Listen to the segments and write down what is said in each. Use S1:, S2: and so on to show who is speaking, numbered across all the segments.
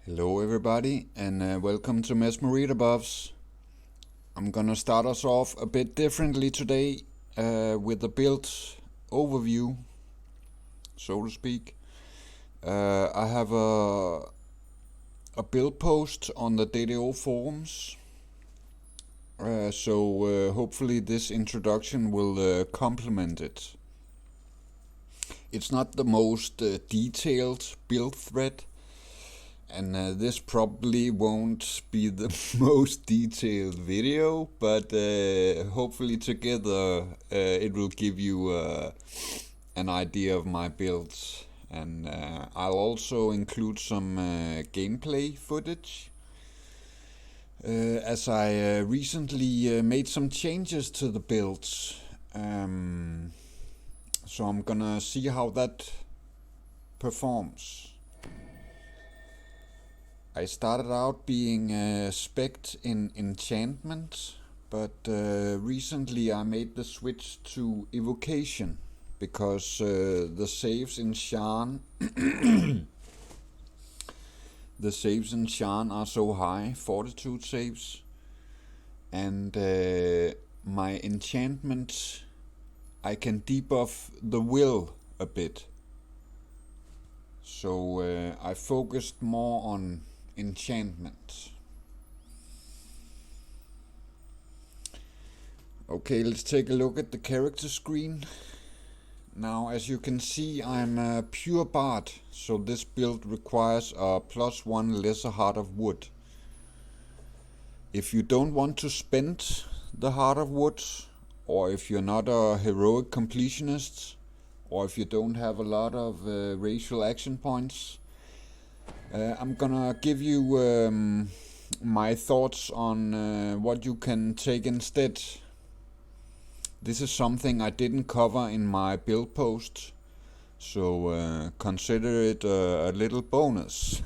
S1: Hello everybody and welcome to Mesmerita Buffs. I'm gonna start us off a bit differently today with a build overview, so to speak. I have a build post on the DDO forums, so hopefully this introduction will complement it. It's not the most detailed build thread, and this probably won't be the most detailed video, but hopefully together it will give you an idea of my builds. And I'll also include some gameplay footage, as I recently made some changes to the builds. So I'm gonna see how that performs. I started out being spec'd in Enchantment, but recently I made the switch to Evocation because the saves in Sharn are so high, fortitude saves, and my enchantment, I can debuff the will a bit. So I focused more on enchantment. Okay, let's take a look at the character screen. Now, as you can see, I'm a pure bard, so this build requires a +1 lesser heart of wood. If you don't want to spend the heart of wood, or if you're not a heroic completionist, or if you don't have a lot of racial action points, I'm gonna give you my thoughts on what you can take instead. This is something I didn't cover in my build post, so consider it a little bonus.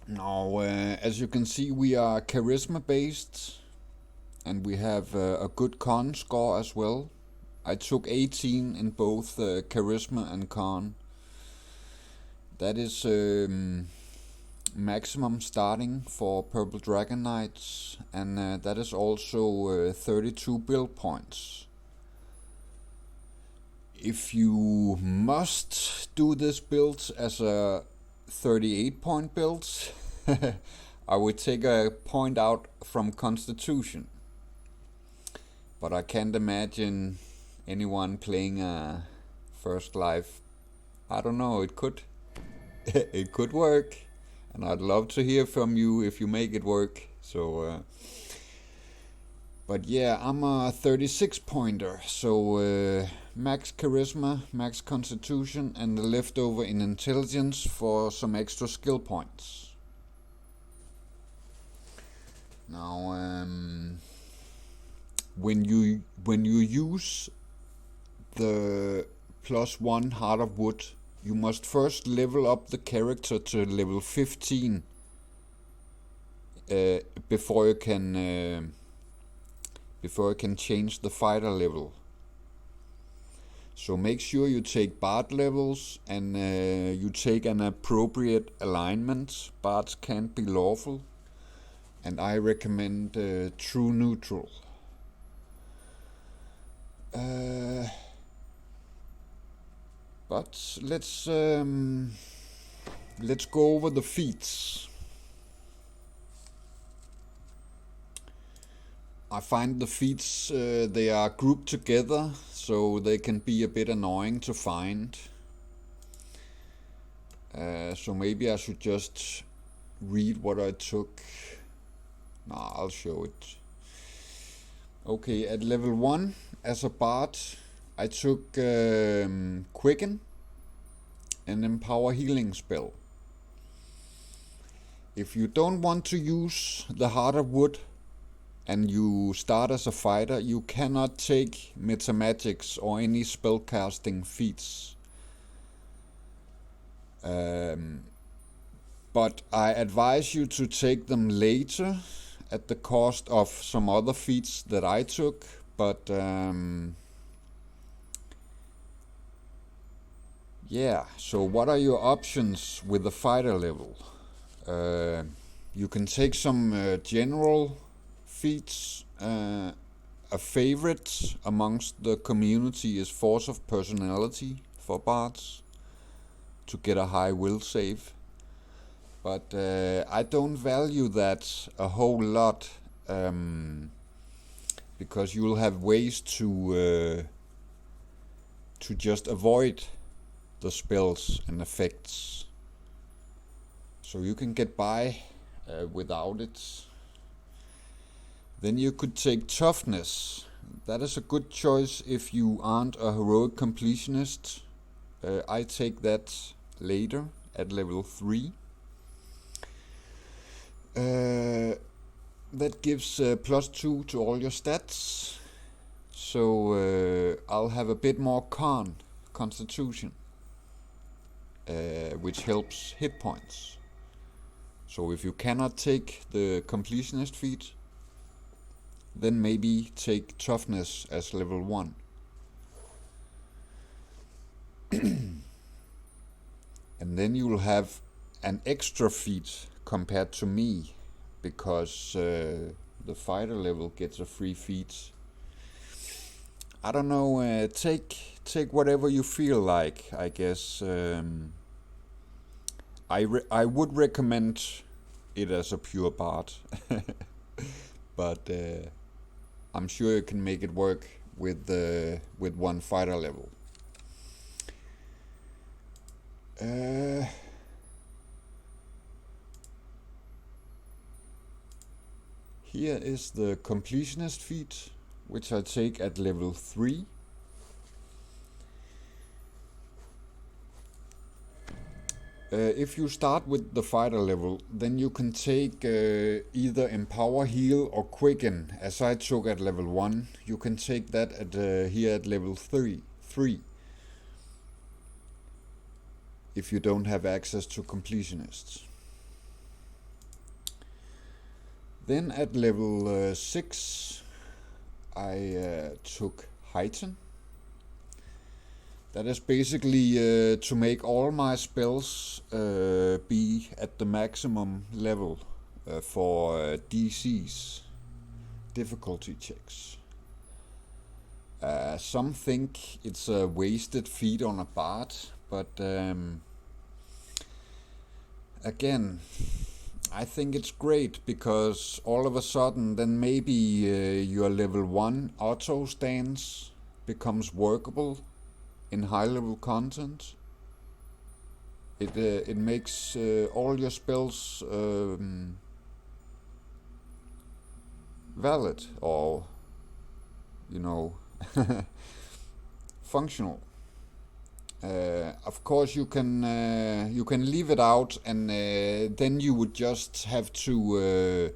S1: Now, as you can see, we are charisma based, and we have a good con score as well. I took 18 in both charisma and con. That is maximum starting for Purple Dragon Knights, and that is also 32 build points. If you must do this build as a 38 point build, I would take a point out from Constitution. But I can't imagine anyone playing a first life. I don't know, it could. It could work, and I'd love to hear from you if you make it work. So, but yeah, I'm a 36 pointer, so max charisma, max constitution, and the leftover in intelligence for some extra skill points. Now, when you use the +1 heart of wood, you must first level up the character to level 15 before you can change the fighter level. So make sure you take bard levels, and you take an appropriate alignment. Bards can't be lawful, and I recommend true neutral. But let's go over the feats. I find the feats, they are grouped together, so they can be a bit annoying to find. So maybe I should just read what I took. Nah, I'll show it. Okay, at level 1, as a bard, I took Quicken and Empower Healing spell. If you don't want to use the Heart of Wood and you start as a fighter, you cannot take Metamagics or any spellcasting feats. But I advise you to take them later at the cost of some other feats that I Yeah, so what are your options with the fighter level? You can take some general feats. A favorite amongst the community is Force of Personality for bards to get a high will save. But I don't value that a whole lot because you'll have ways to just avoid the spells and effects. So you can get by without it. Then you could take Toughness. That is a good choice if you aren't a heroic completionist. I take that later at level 3. That gives +2 to all your stats. So I'll have a bit more constitution, which helps hit points. So if you cannot take the completionist feat, then maybe take Toughness as level 1. And then you will have an extra feat compared to me, because the fighter level gets a free feat. I don't know, take whatever you feel like, I guess. I would recommend it as a pure bard, but I'm sure you can make it work with one fighter level. Here is the completionist feat, which I take at level 3. If you start with the fighter level, then you can take either Empower, Heal or Quicken, as I took at level 1. You can take that at here at level 3, if you don't have access to completionists. Then at level 6, I took Heighten. That is basically to make all my spells be at the maximum level for DCs, difficulty checks. Some think it's a wasted feat on a bard, but again, I think it's great, because all of a sudden then maybe your level 1 auto stance becomes workable in high level content. It makes all your spells valid, or functional. Of course you can leave it out, and then you would just have to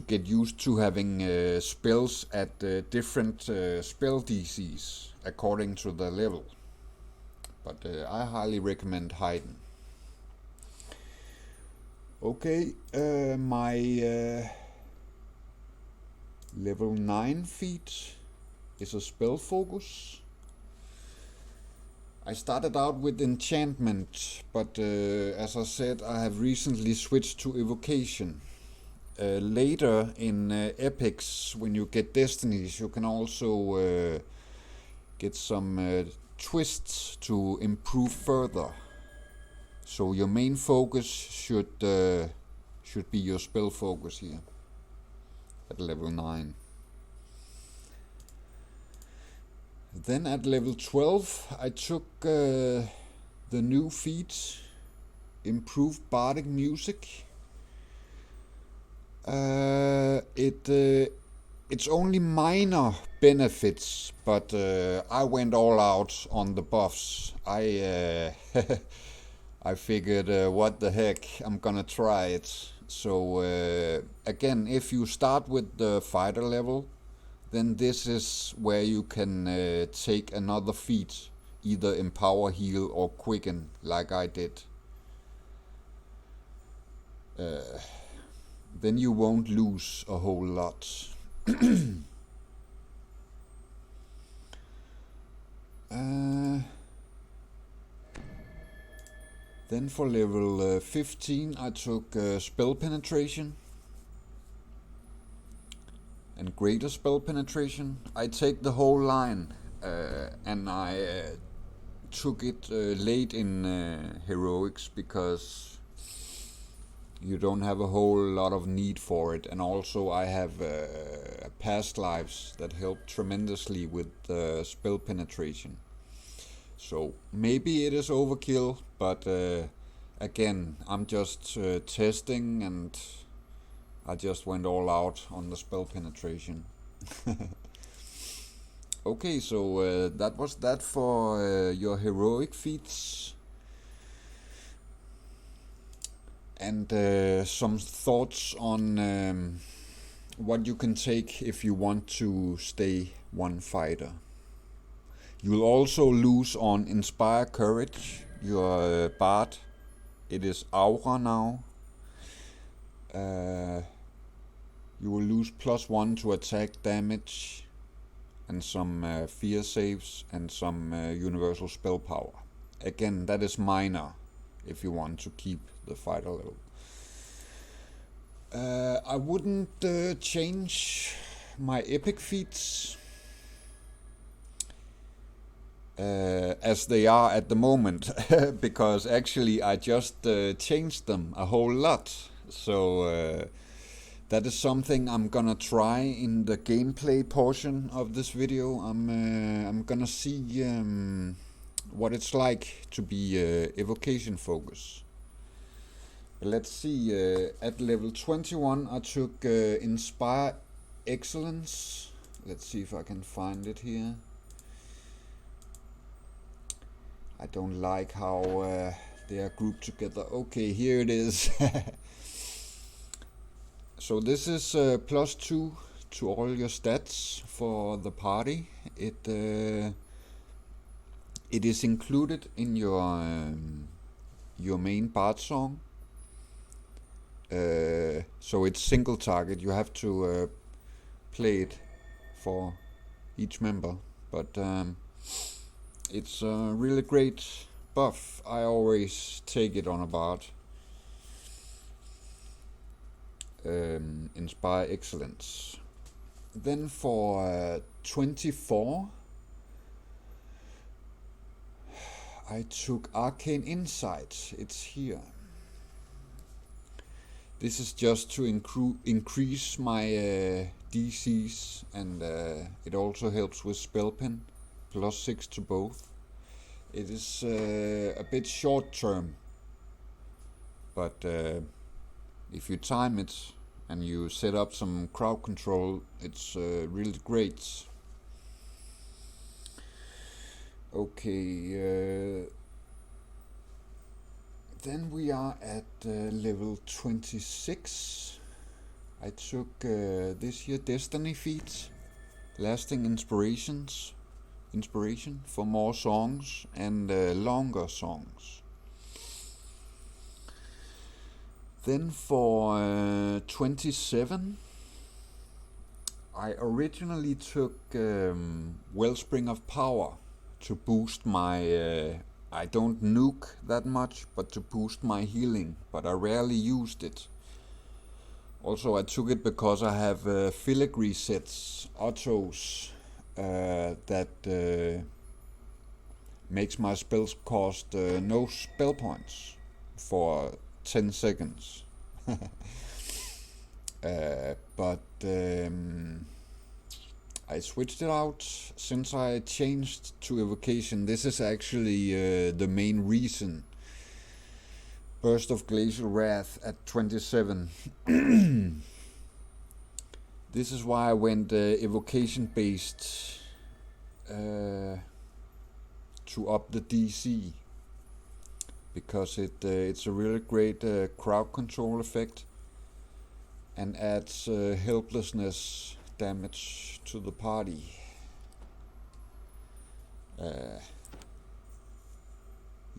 S1: get used to having spells at different spell DCs according to the level. But I highly recommend Heighten. Okay, my level 9 feat is a spell focus. I started out with enchantment, but as I said, I have recently switched to evocation. Later in epics, when you get destinies, you can also get some twists to improve further. So your main focus should be your spell focus here at level 9. Then at level 12 I took the new feat, Improved Bardic Music. It's only minor benefits, but I went all out on the buffs. I figured, what the heck, I'm gonna try it. So again, if you start with the fighter level, then this is where you can take another feat, either Empower, Heal or Quicken, like I did. Then you won't lose a whole lot. Then for level 15 I took spell penetration and greater spell penetration. I take the whole line and I took it late in heroics because you don't have a whole lot of need for it, and also I have past lives that help tremendously with spell penetration. So maybe it is overkill, but again, I'm just testing, and I just went all out on the spell penetration. Okay, so that was that for your heroic feats. And some thoughts on what you can take if you want to stay one fighter. You will also lose on Inspire Courage, your bard. It is Aura now. You will lose +1 to attack damage and some fear saves and some universal spell power. Again, that is minor if you want to keep the fighter level. I wouldn't change my epic feats as they are at the moment because actually I just changed them a whole lot. So that is something I'm gonna try in the gameplay portion of this video. I'm gonna see what it's like to be evocation focus. Let's see, at level 21 I took Inspire Excellence. Let's see if I can find it here. I don't like how they are grouped together. Okay, here it is. So this is +2 to all your stats for the party. It is included in your main bard song. So it's single target. You have to play it for each member, but it's a really great buff. I always take it on a bard. Inspire Excellence. Then for 24 I took Arcane Insight. It's here. This is just to increase my DCs, and it also helps with spell pen, +6 to both. It is a bit short term, but if you time it and you set up some crowd control, it's really great. Okay, then we are at level 26. I took this here Destiny Feats, Lasting Inspiration for more songs and longer songs. Then for 27, I originally took Wellspring of Power to boost my, I don't nuke that much, but to boost my healing, but I rarely used it. Also I took it because I have filigree sets, autos, that makes my spells cost no spell points for 10 seconds. But I switched it out since I changed to evocation. This is actually the main reason. Burst of Glacial Wrath at 27. This is why I went evocation based to up the DC, because it's a really great crowd control effect and adds helplessness damage to the party.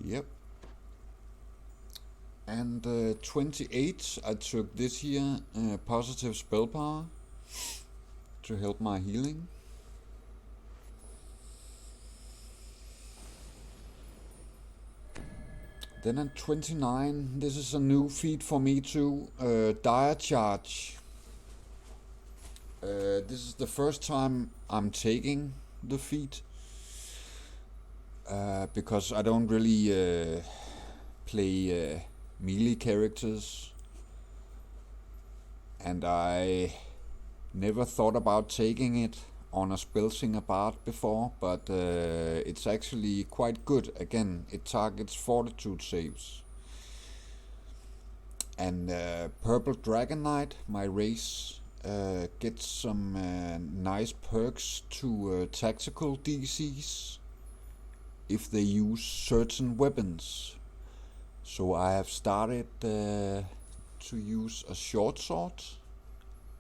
S1: Yep. And 28, I took this here positive spell power to help my healing. Then at 29, this is a new feat for me too, Dire Charge. This is the first time I'm taking the feat, because I don't really play melee characters, and I never thought about taking it on a Spellsinger Bard before, but it's actually quite good. Again, it targets fortitude saves. And Purple Dragon Knight, my race, gets some nice perks to tactical DCs if they use certain weapons. So I have started to use a short sword.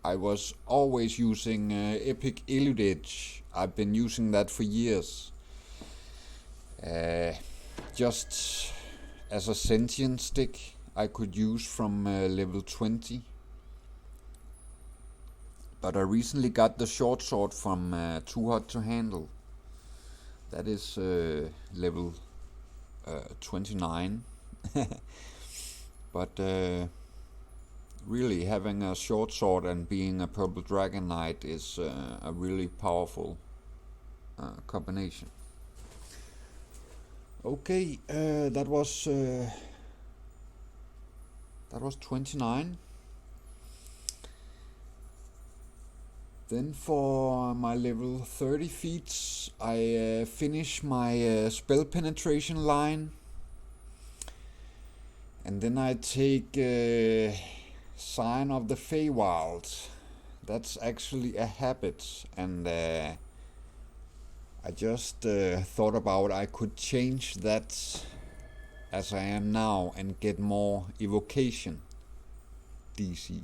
S1: I was always using Epic Elude Edge. I've been using that for years. Just as a sentient stick I could use from level 20. But I recently got the short sword from Too Hot to Handle. That is level 29. But really, having a short sword and being a Purple Dragon Knight is a really powerful combination. Okay, that was 29. Then for my level 30 feats, I finish my spell penetration line, and then I take Sign of the Feywild. That's actually a habit, and I just thought about I could change that as I am now and get more evocation DC.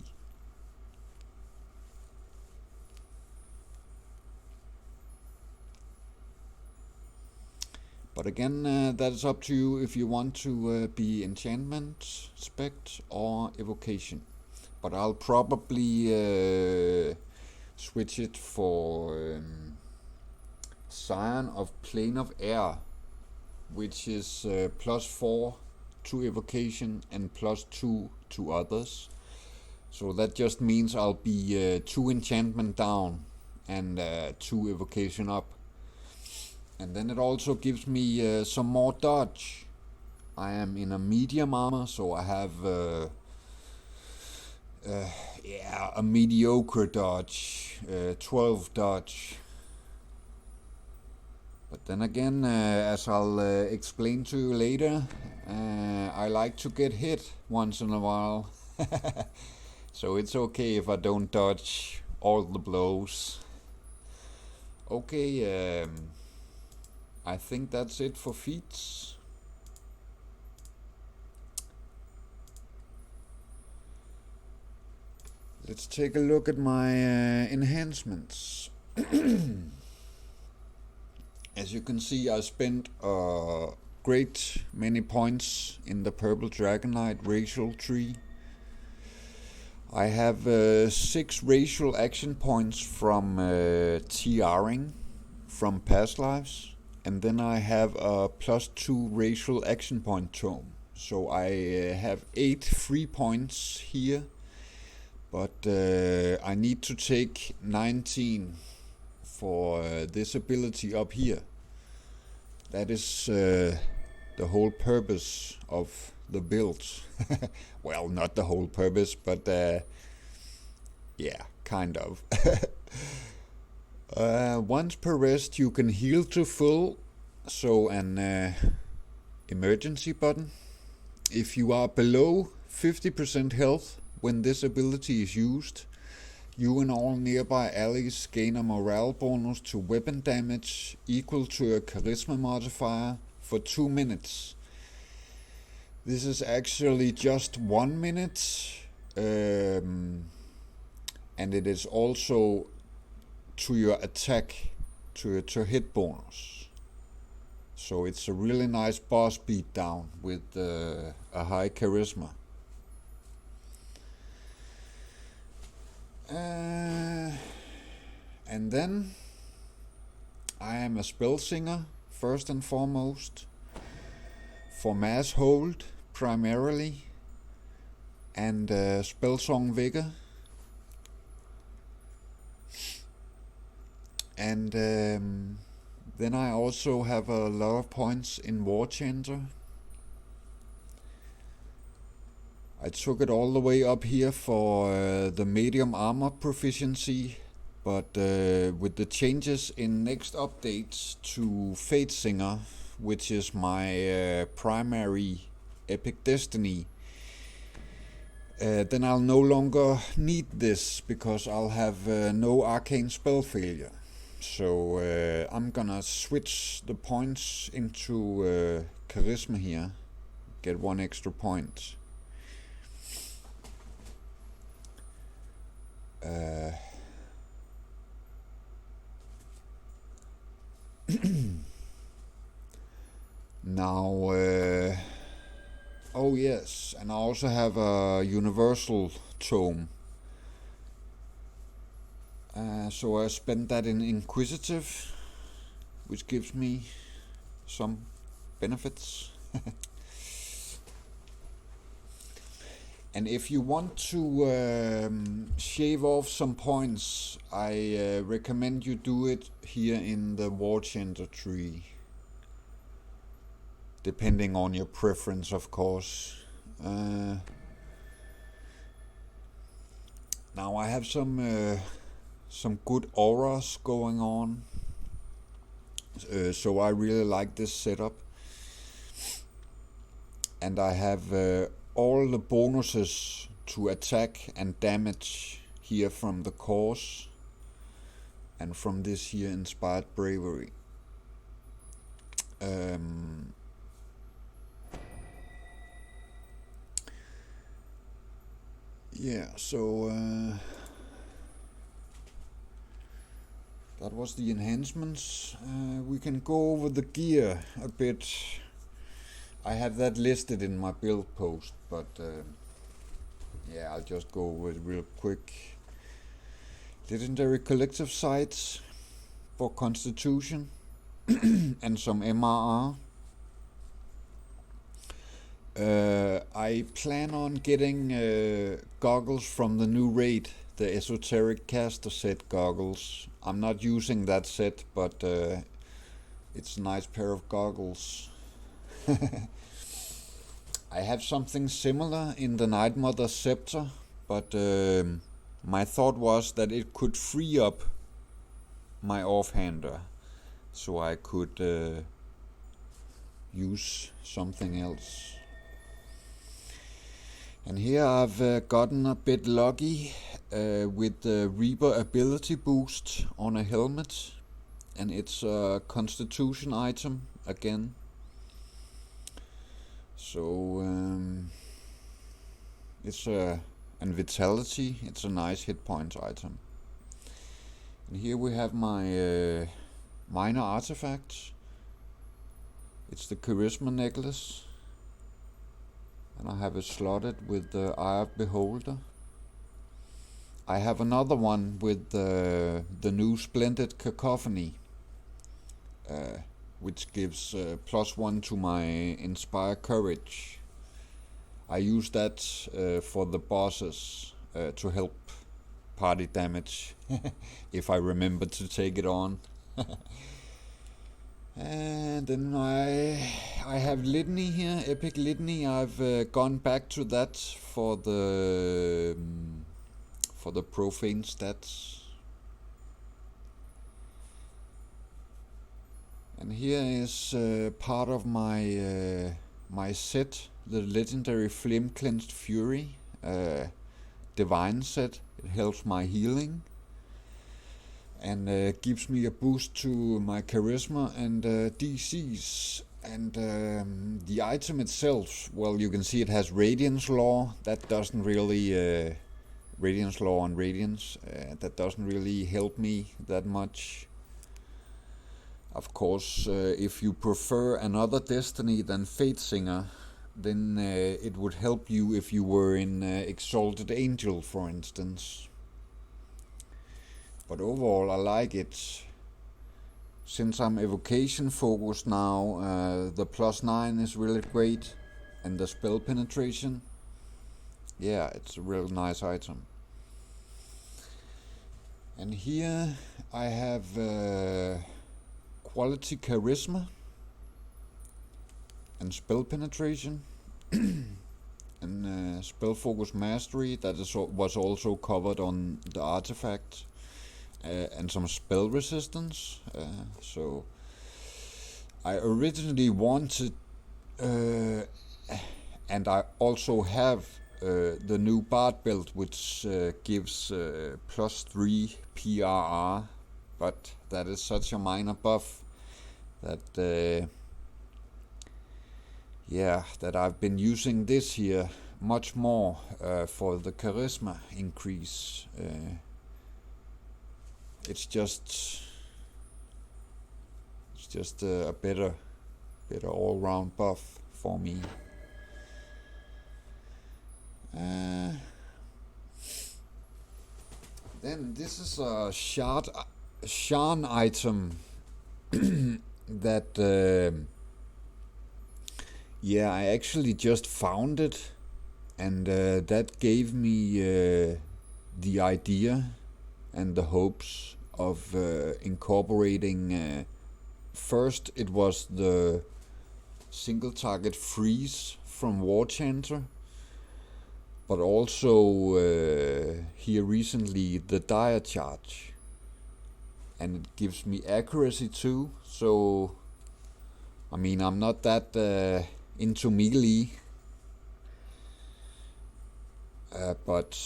S1: But again, that's up to you if you want to be enchantment, spect, or evocation. But I'll probably switch it for Scion of Plane of Air, which is +4 to evocation and +2 to others. So that just means I'll be 2 enchantment down and 2 evocation up. And then it also gives me some more dodge. I am in a medium armor, so I have a mediocre dodge, 12 dodge. But then again, as I'll explain to you later, I like to get hit once in a while. So it's okay if I don't dodge all the blows. Okay, I think that's it for feats. Let's take a look at my enhancements. As you can see, I spent a great many points in the Purple Dragon Knight racial tree. I have 6 racial action points from TRing from past lives, and then I have a +2 racial action point tome. So I have 8 free points here, but I need to take 19 for this ability up here. That is the whole purpose of the build. Well, not the whole purpose, but yeah, kind of. Once per rest you can heal to full, so an emergency button. If you are below 50% health when this ability is used, you and all nearby allies gain a morale bonus to weapon damage equal to a charisma modifier for 2 minutes. This is actually just 1 minute, and it is also to your attack, to hit bonus. So it's a really nice boss beat down with a high charisma. And then I am a spell singer first and foremost. For mass hold, primarily, and Spellsong Vigor. And then I also have a lot of points in War Chanter. I took it all the way up here for the medium armor proficiency, but with the changes in next updates to Feats, which is my primary epic destiny, then I'll no longer need this because I'll have no arcane spell failure. So I'm gonna switch the points into charisma here, get 1 extra point. Now, oh yes, and I also have a universal tome. So I spent that in Inquisitive, which gives me some benefits. And if you want to shave off some points, I recommend you do it here in the War Chanter tree, depending on your preference, of course. Now I have some good auras going on, so I really like this setup, and I have all the bonuses to attack and damage here from the course and from this here Inspired Bravery. Yeah, so that was the enhancements. We can go over the gear a bit. I have that listed in my build post, but yeah, I'll just go over it real quick. Legendary collective sights for Constitution and some MRR. I plan on getting goggles from the new raid, the Esoteric Caster set goggles. I'm not using that set, but it's a nice pair of goggles. I have something similar in the Night Mother Scepter, but my thought was that it could free up my offhander, so I could use something else. And here I've gotten a bit lucky with the Reaper ability boost on a helmet, and it's a Constitution item again. So it's and Vitality, it's a nice hit point item. And here we have my minor artifacts. It's the Charisma necklace, and I have it slotted with the Eye of Beholder. I have another one with the new Splendid Cacophony, which gives +1 to my Inspire Courage. I use that for the bosses to help party damage, if I remember to take it on. And then I have Litany here, Epic Litany. I've gone back to that for the profane stats. And here is part of my my set, the legendary Flame Cleansed Fury divine set. It helps my healing and gives me a boost to my charisma and DCs. And the item itself, well, you can see it has Radiance Law. That doesn't really Radiance Law and Radiance. That doesn't really help me that much. Of course, if you prefer another destiny than Fatesinger, then it would help you if you were in Exalted Angel, for instance. But overall, I like it. Since I'm evocation focused now, the +9 is really great. and the spell penetration. Yeah, it's a real nice item. And here I have quality charisma and spell penetration and spell focus mastery that was also covered on the artifact, and some spell resistance. So I originally wanted, and I also have the new Bard build, which gives +3 PRR, but that is such a minor buff that that I've been using this here much more for the charisma increase. It's just a better all-round buff for me. Then this is a Sharn item that I actually just found it, and that gave me the idea and the hopes of incorporating. First, it was the single target freeze from War Chanter, but also here recently the dire charge, and it gives me accuracy too. So I mean, I'm not that into melee, but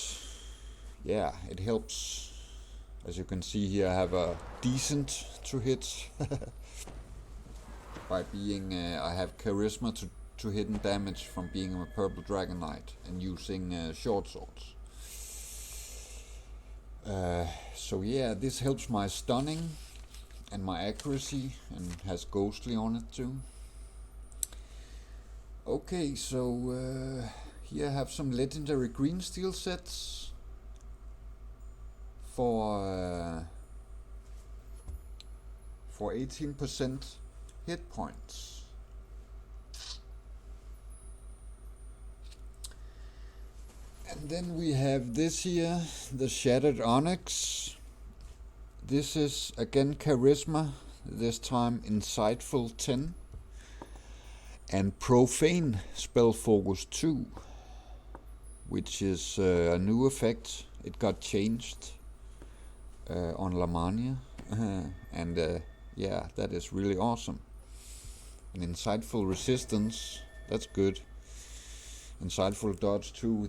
S1: yeah, it helps. As you can see here, I have a decent to hit by being I have charisma to hidden damage from being a purple dragon knight and using short swords. So yeah, this helps my stunning and my accuracy, and has ghostly on it too. Okay, so here I have some legendary green steel sets for 18% hit points. And then we have this here, the Shattered Onyx. This is again charisma, this time insightful 10, and profane spell focus 2, which is a new effect. It got changed on Lamania, and yeah, that is really awesome. And insightful resistance, that's good. Insightful dodge too,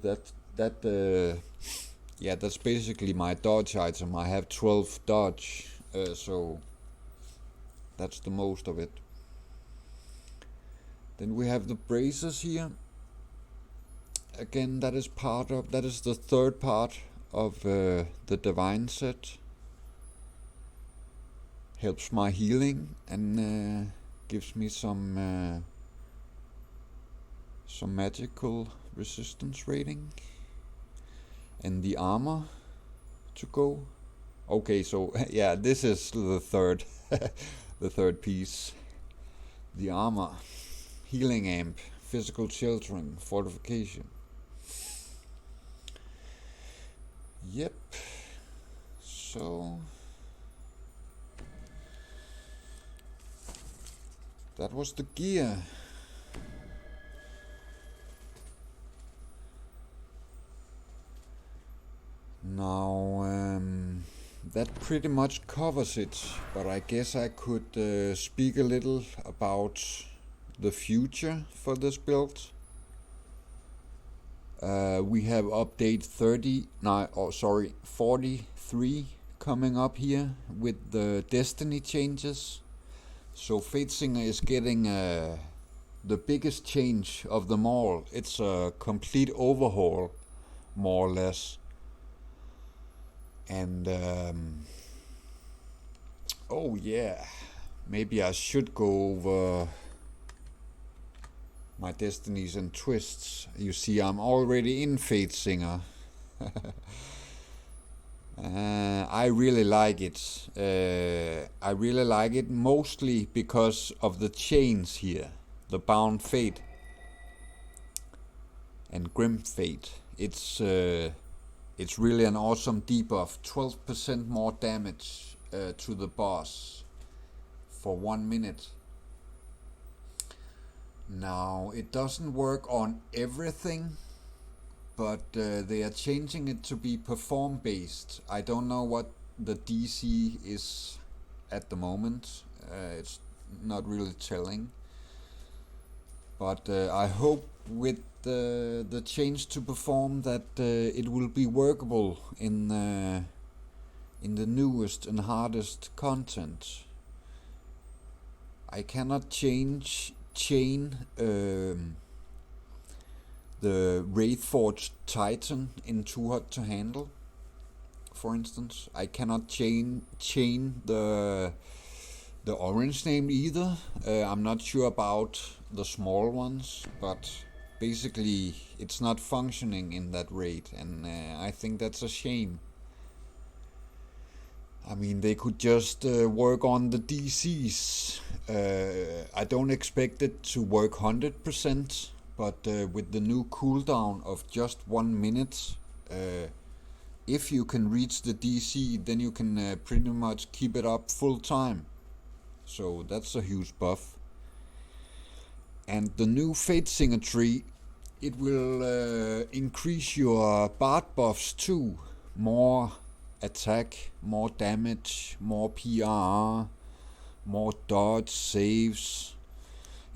S1: yeah, that's basically my dodge item. I have 12 dodge, so that's the most of it. Then we have the braces here. Again, that is the third part of the divine set. Helps my healing and gives me some magical resistance rating. And the armor to go. Okay, so yeah, this is the third the third piece. The armor, healing amp, physical sheltering, fortification. Yep. So that was the gear. Now, that pretty much covers it, but I guess I could speak a little about the future for this build. We have update 43 coming up here with the Destiny changes. So Featsinger is getting the biggest change of them all. It's a complete overhaul, more or less. And oh yeah, maybe I should go over my destinies and twists. You see, I'm already in Featsinger. I really like it. I really like it mostly because of the chains here, the bound fate. and Grim Fate. It's really an awesome debuff. 12% more damage to the boss for 1 minute. Now, it doesn't work on everything, but they are changing it to be perform based. I don't know what the DC is at the moment. It's not really telling. But I hope with the change to perform that it will be workable in the newest and hardest content. I cannot chain the Wraithforged Titan in Too Hot to Handle, for instance. I cannot chain the orange name either. I'm not sure about the small ones, but basically it's not functioning in that raid, and I think that's a shame. I mean, they could just work on the DCs. I don't expect it to work 100%, but with the new cooldown of just 1 minute, if you can reach the DC, then you can pretty much keep it up full time. So that's a huge buff. And the new Fate Singer tree, it will increase your Bard buffs too. More attack, more damage, more PR, more dodge, saves.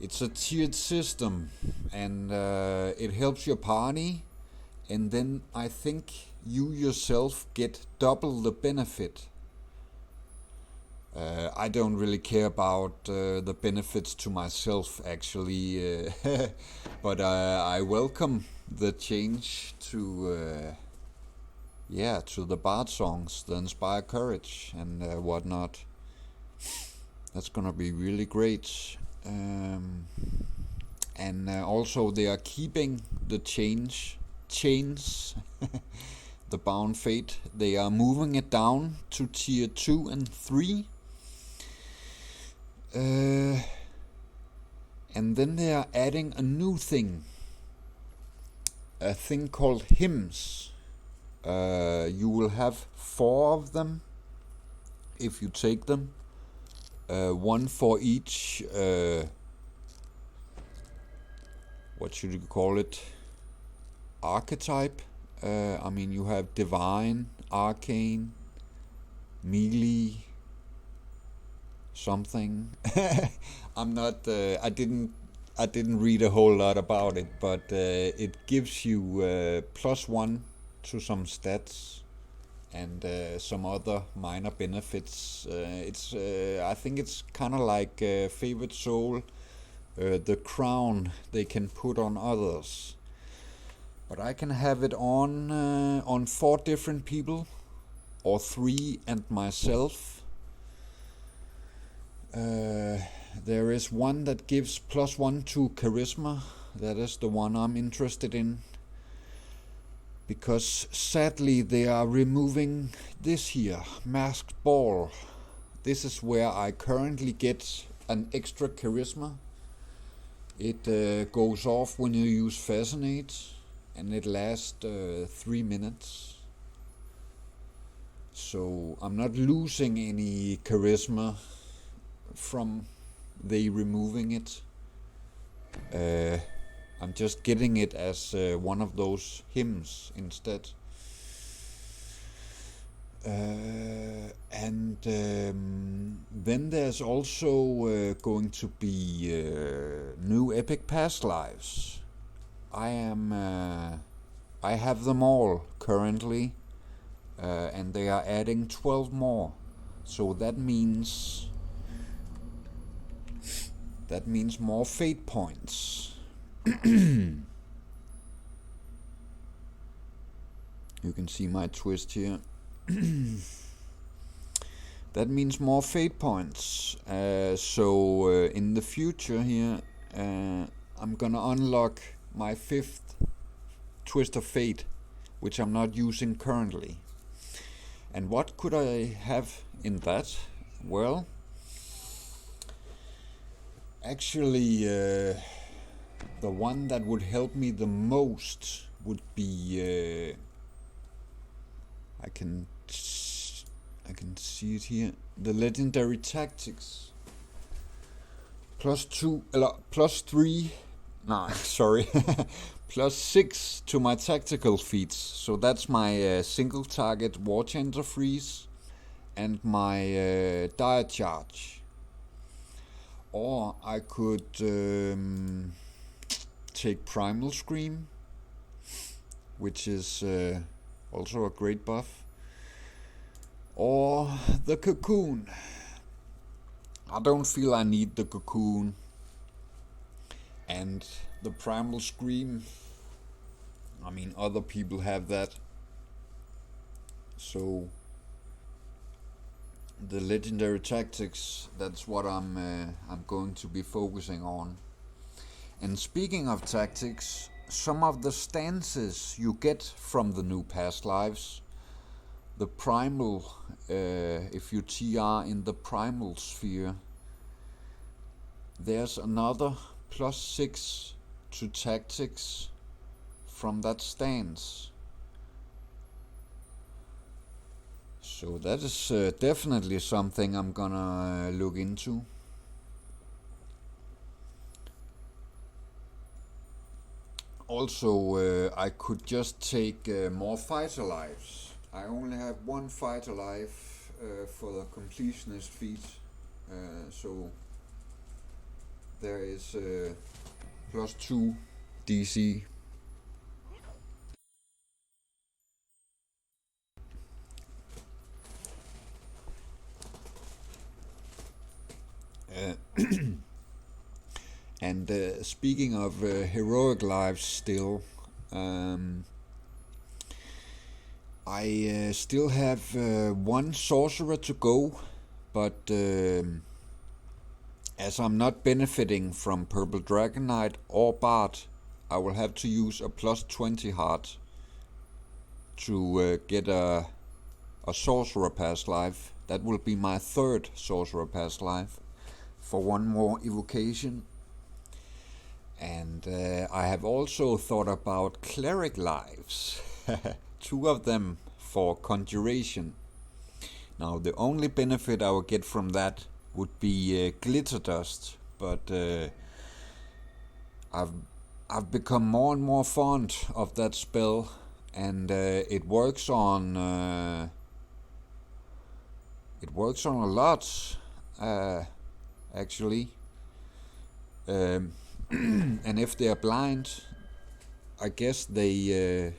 S1: It's a tiered system, and it helps your party, and then I think you yourself get double the benefit. I don't really care about the benefits to myself, actually, but I welcome the change to the Bard songs, the Inspire Courage and whatnot. That's gonna be really great. And also they are keeping the chains, the Bound Fate. They are moving it down to tier 2 and 3. And then they are adding a new thing. A thing called hymns. You will have 4 of them if you take them. 1 for each, what should you call it? Archetype. I mean, you have Divine, Arcane, Melee, something. I'm not. I didn't read a whole lot about it, but it gives you +1 to some stats and some other minor benefits. It's I think it's kind of like Favorite Soul, the crown they can put on others. But I can have it on 4 different people, or 3 and myself. There is one that gives +1 to charisma. That is the one I'm interested in, because sadly they are removing this here, Masked Ball. This is where I currently get an extra charisma. It goes off when you use Fascinate, and it lasts 3 minutes. So I'm not losing any charisma from they removing it. I'm just getting it as one of those hymns instead. And then there's also going to be new epic past lives. I have them all currently, and they are adding 12 more. So that means more fate points. You can see my twist here. That means more fate points. So in the future here, I'm gonna unlock my 5th twist of fate, which I'm not using currently. And what could I have in that? Well, actually, The one that would help me the most would be I can see it here. The legendary tactics. +3. No, sorry. +6 to my tactical feats. So that's my single target war chanter freeze and my dire charge. Or I could take Primal Scream, which is also a great buff. Or the Cocoon. I don't feel I need the Cocoon. And the Primal Scream, I mean, other people have that. So the legendary tactics, that's what I'm going to be focusing on. And speaking of tactics, some of the stances you get from the new past lives, the primal, if you TR in the primal sphere, there's another +6 to tactics from that stance. So that is definitely something I'm gonna look into. Also, I could just take more fighter lives. I only have one fighter life for the completionist feat, so there is +2 DC. And speaking of heroic lives still, I still have one sorcerer to go, but as I'm not benefiting from Purple Dragon Knight or Bard, I will have to use a +20 heart to get a sorcerer past life. That will be my third sorcerer past life for one more evocation. And I have also thought about cleric lives, 2 of them for conjuration. Now the only benefit I would get from that would be glitter dust, but I've become more and more fond of that spell, and it works on a lot, actually. And if they are blind, I guess they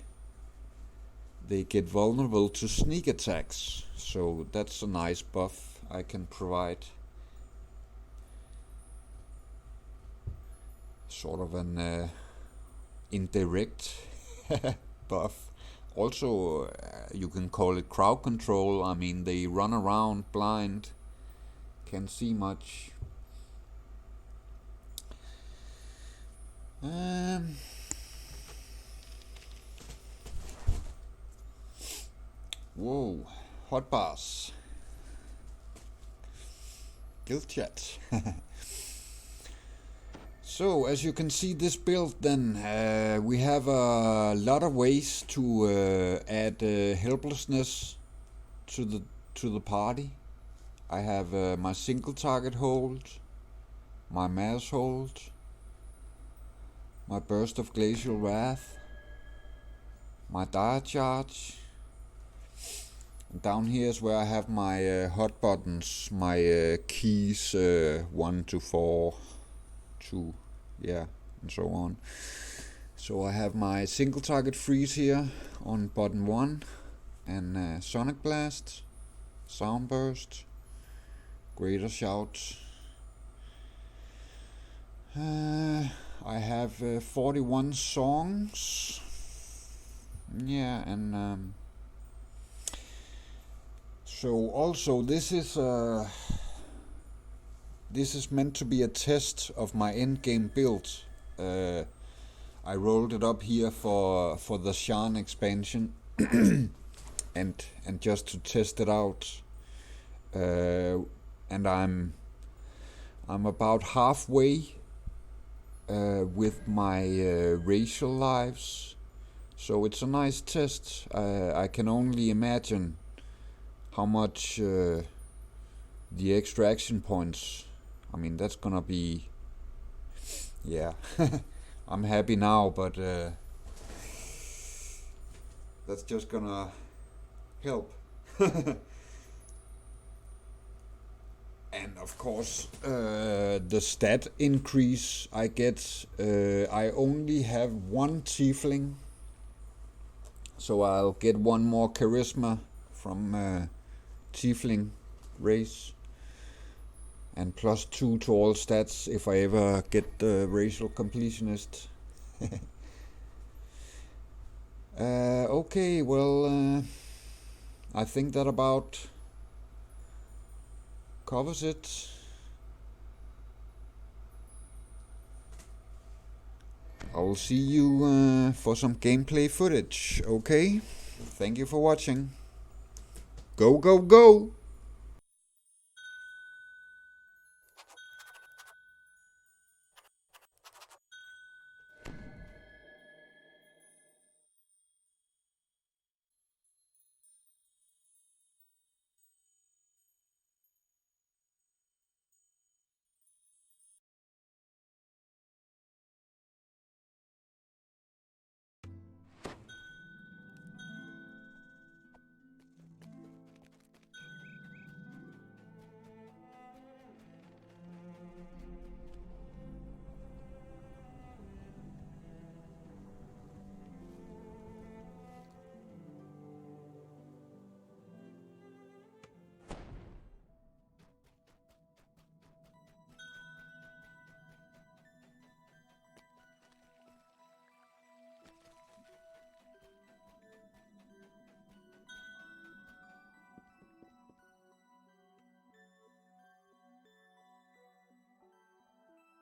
S1: get vulnerable to sneak attacks. So that's a nice buff I can provide. Sort of an indirect buff. Also, you can call it crowd control. I mean, they run around blind, can't see much. Whoa, hot bars. Guild chat. So, as you can see, this build then, we have a lot of ways to add helplessness to the party. I have my single target hold, my mass hold, my burst of glacial wrath, my dire charge. And down here is where I have my hot buttons, my keys 1 to 4 to and so on. So I have my single target freeze here on button 1, and sonic blast, sound burst, greater shout. I have 41 songs. Yeah, and so also this is meant to be a test of my endgame build. I rolled it up here for the Shan expansion, and just to test it out. And I'm about halfway with my racial lives. So it's a nice test. I can only imagine how much the extraction points, I mean, that's gonna be, yeah. I'm happy now, but that's just gonna help. And of course, the stat increase I get, I only have one tiefling, so I'll get one more charisma from tiefling race, and +2 to all stats if I ever get the racial completionist. Okay, well, I think that about covers it. I'll see you for some gameplay footage, okay? Thank you for watching. Go, go, go!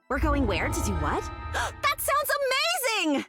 S2: We're going where to do what? That sounds amazing!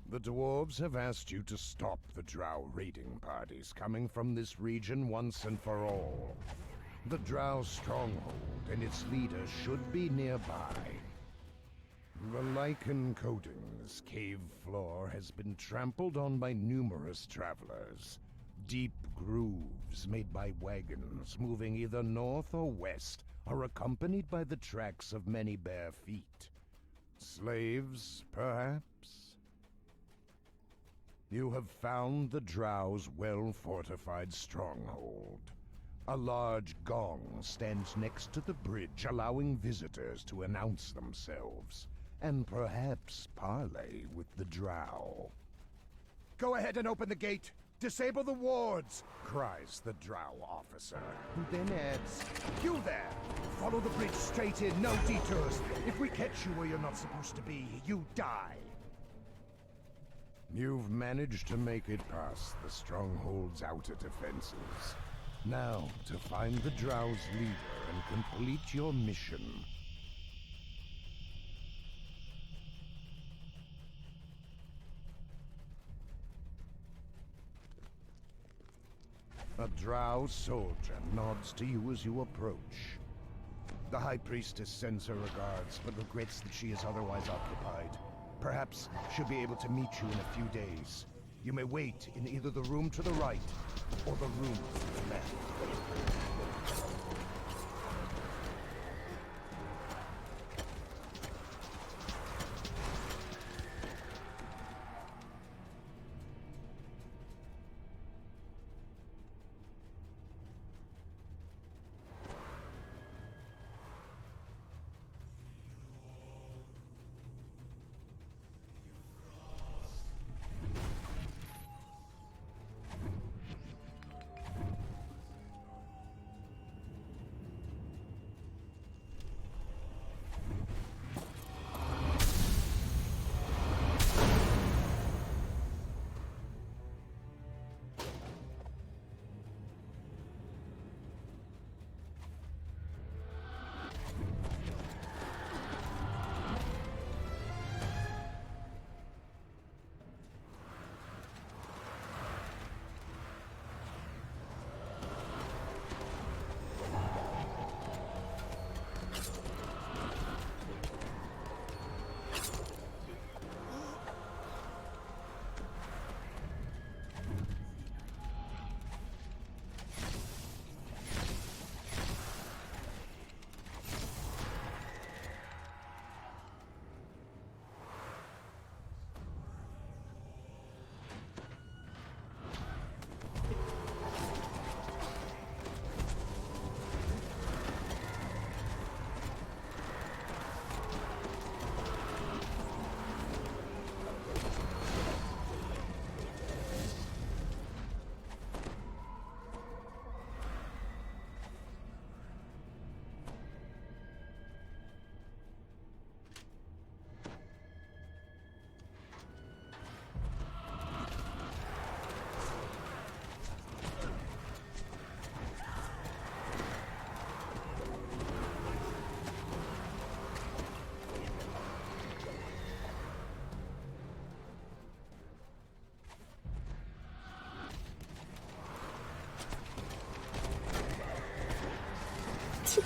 S3: The dwarves have asked you to stop the drow raiding parties coming from this region once and for all. The drow stronghold and its leader should be nearby. The lichen coating's cave floor has been trampled on by numerous travelers. Deep grooves made by wagons moving either north or west are accompanied by the tracks of many bare feet. Slaves, perhaps? You have found the Drow's well-fortified stronghold. A large gong stands next to the bridge, allowing visitors to announce themselves, and perhaps parley with the Drow. Go ahead and open the gate! Disable the wards! Cries the Drow officer, who then adds, You there! Follow the bridge straight in, no detours! If we catch you where you're not supposed to be, you die! You've managed to make it past the stronghold's outer defenses. Now, to find the Drow's leader and complete your mission. A Drow soldier nods to you as you approach. The High Priestess sends her regards, but regrets that she is otherwise occupied. Perhaps she'll be able to meet you in a few days. You may wait in either the room to the right or the room to the left.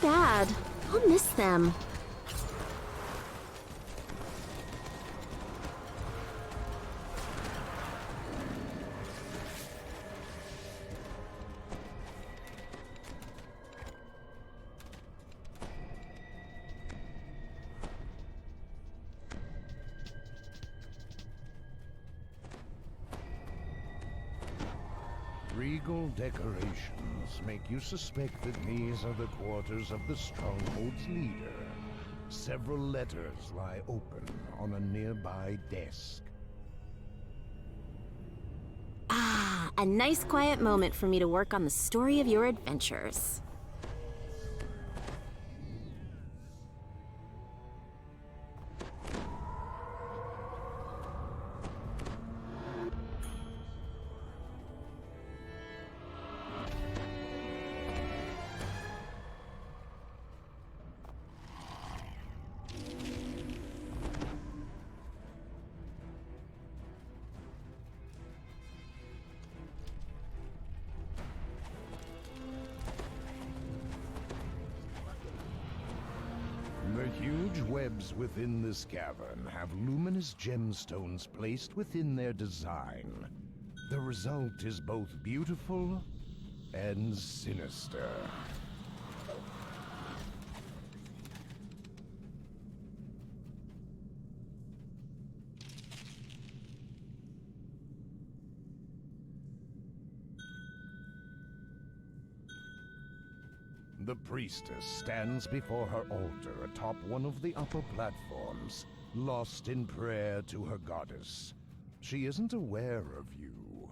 S2: bad. I'll miss them.
S3: Regal decorations make you suspect that these are the quarters of the Stronghold's leader. Several letters lie open on a nearby desk.
S2: Ah, a nice quiet moment for me to work on the story of your adventures.
S3: The huge webs within this cavern have luminous gemstones placed within their design. The result is both beautiful and sinister. The priestess stands before her altar atop one of the upper platforms, lost in prayer to her goddess. She isn't aware of you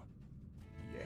S3: yet.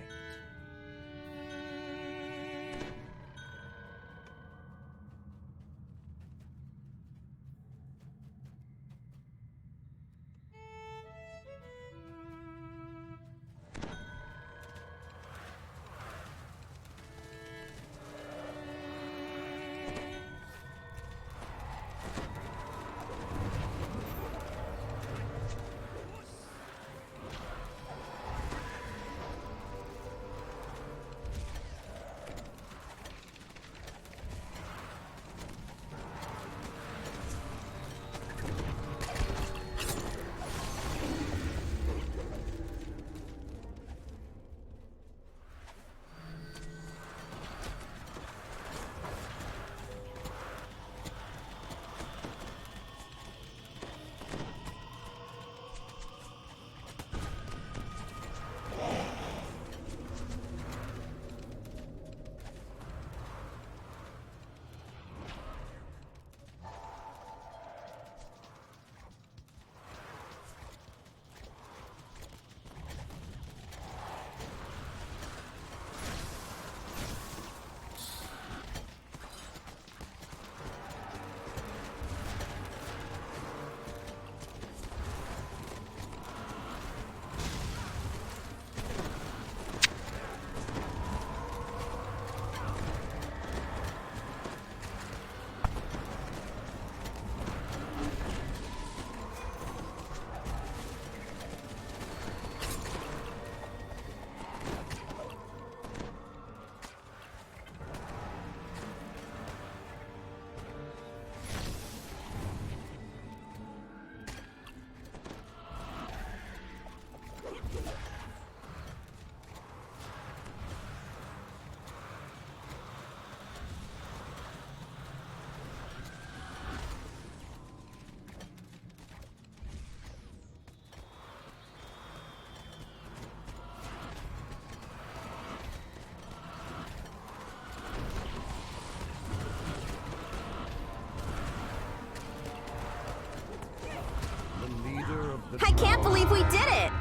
S2: I can't believe we did it!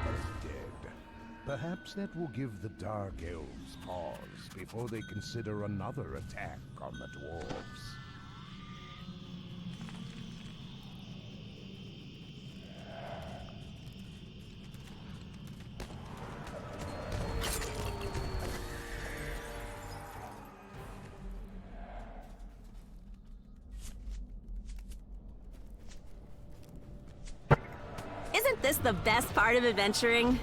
S3: Dead. Perhaps that will give the Dark Elves pause before they consider another attack on the dwarves.
S2: Isn't this the best part of adventuring?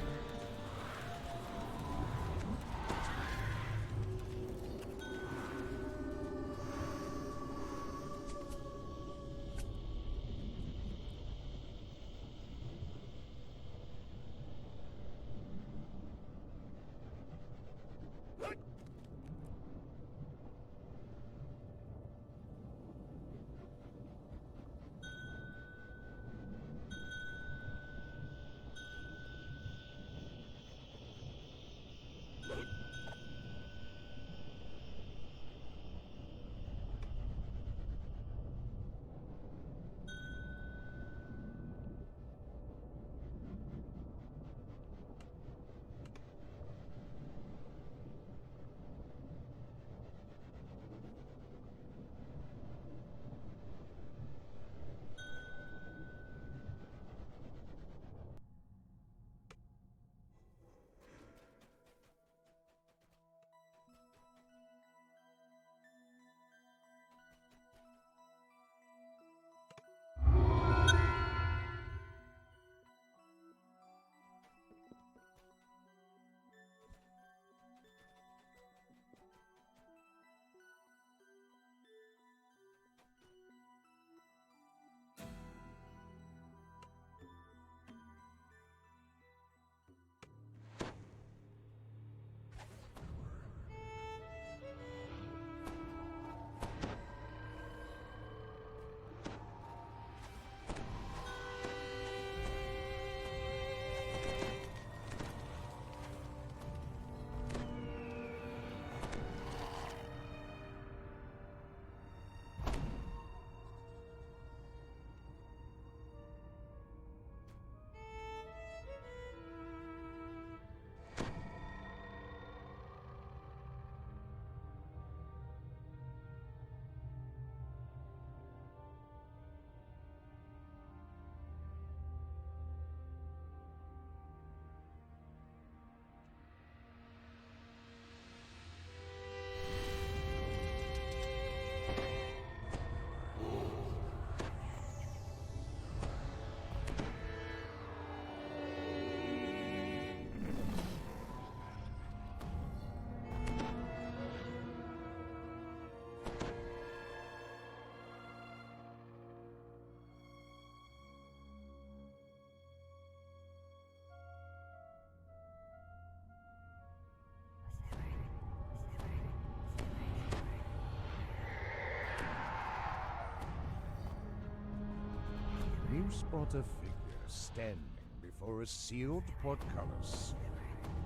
S3: You spot a figure standing before a sealed portcullis.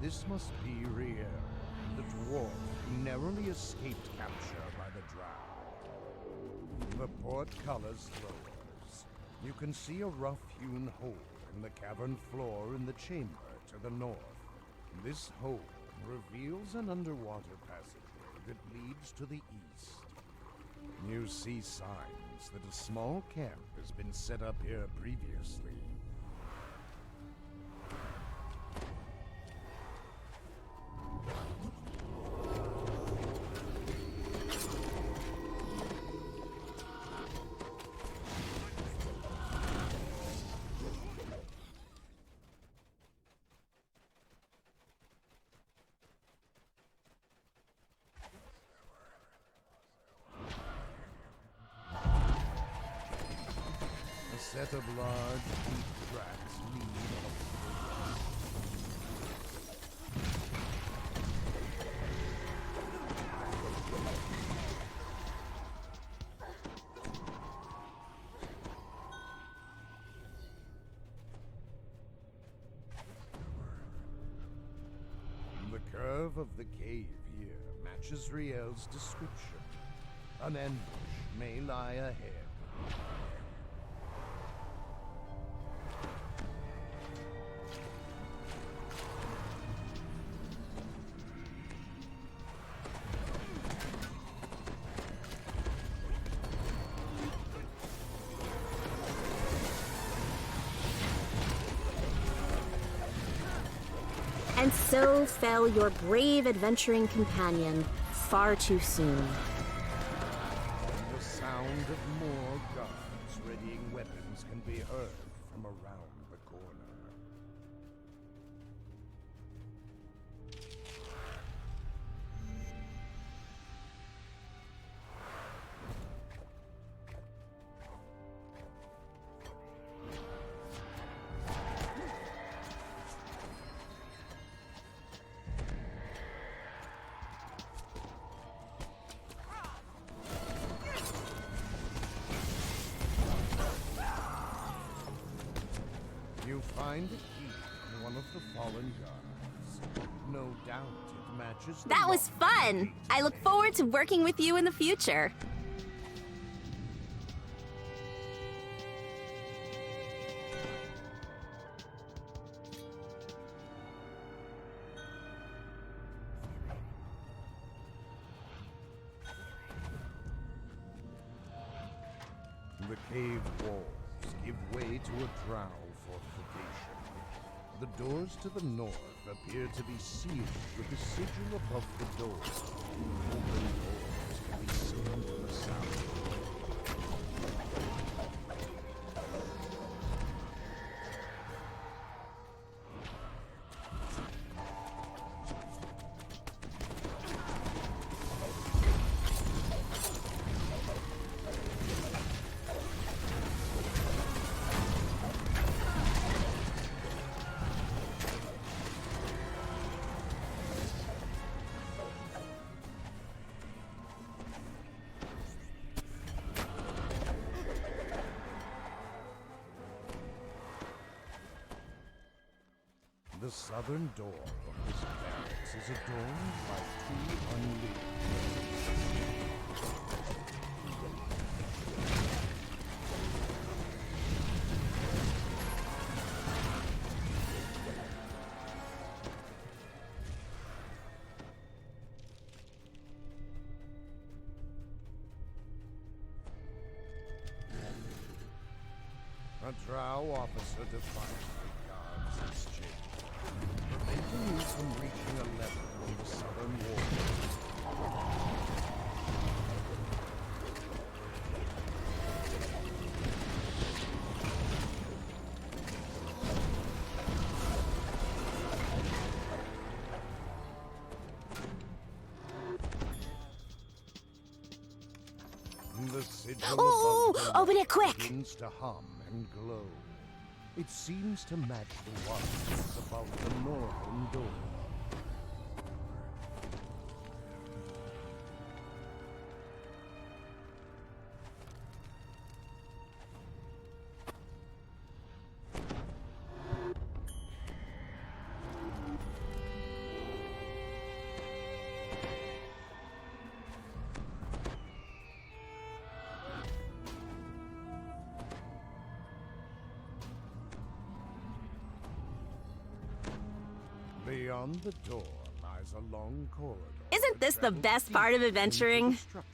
S3: This must be Riel, the dwarf who narrowly escaped capture by the drow. The portcullis lowers. You can see a rough-hewn hole in the cavern floor in the chamber to the north. This hole reveals an underwater passageway that leads to the east. You see signs that a small camp has been set up here previously. A set of large, deep tracks lead up. The curve of the cave here matches Riel's description. An ambush may lie ahead.
S2: And so fell your brave adventuring companion far too soon.
S3: The sound of more guards readying weapons can be heard from around the corner. You find a key in one of the fallen guards. No doubt it matches the
S2: That was
S3: lock
S2: fun! I look forward to working with you in the future.
S3: The cave walls give way to a drow fortification. The doors to the north appear to be sealed with a sigil above the door. Open doors can be seen to the south. The southern door of this barracks is adorned by two unlit. A drow officer defiantly guards this chamber, preventing you from reaching a level on the southern wall. The sigil
S2: Ooh,
S3: above the
S2: open it
S3: lock
S2: quick!
S3: begins to hum and glow. It seems to match the one that's above the northern door. Beyond the door lies a long corridor.
S2: Isn't this the
S3: that
S2: best
S3: travels
S2: part of
S3: deep
S2: adventuring?
S3: into the structure.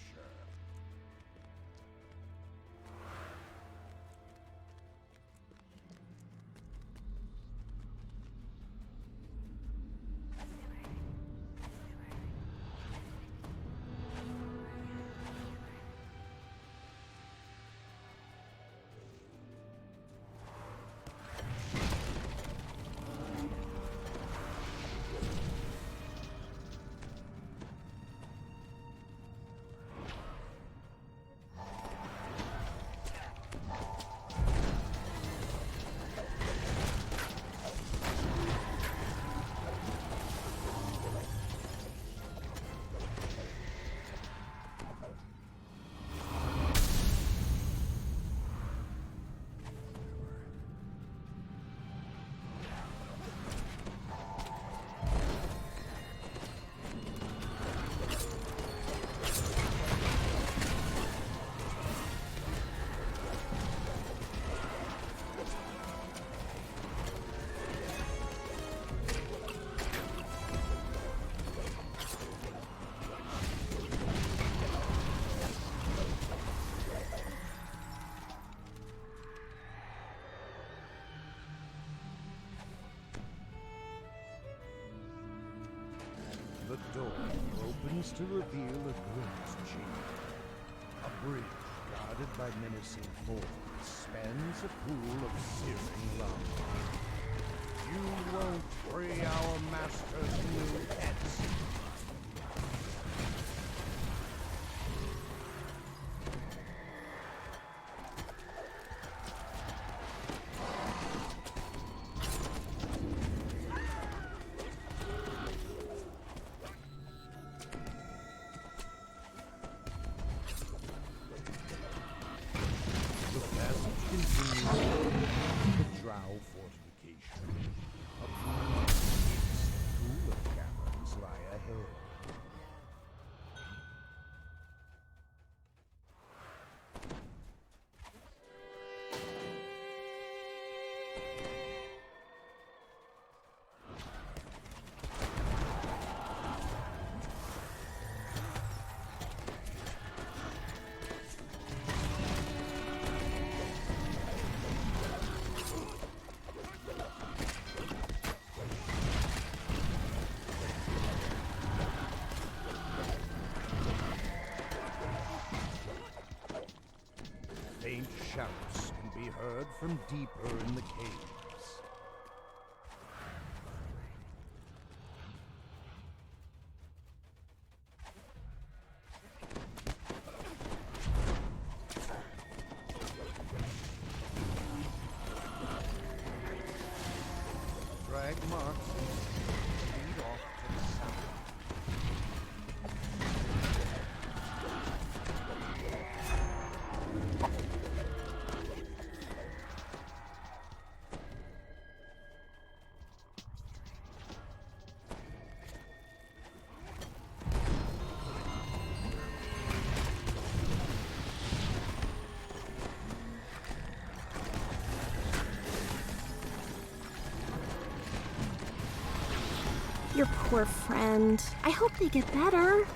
S3: The door opens to reveal a great chamber. A bridge guarded by menacing forms spans a pool of searing lava. You won't free our master's new pets. The Drow fortification. Upon its cooler caverns lie ahead. Faint shouts can be heard from deeper in the caves. Drag marks lead off to the south.
S2: Your poor friend. I hope they get better.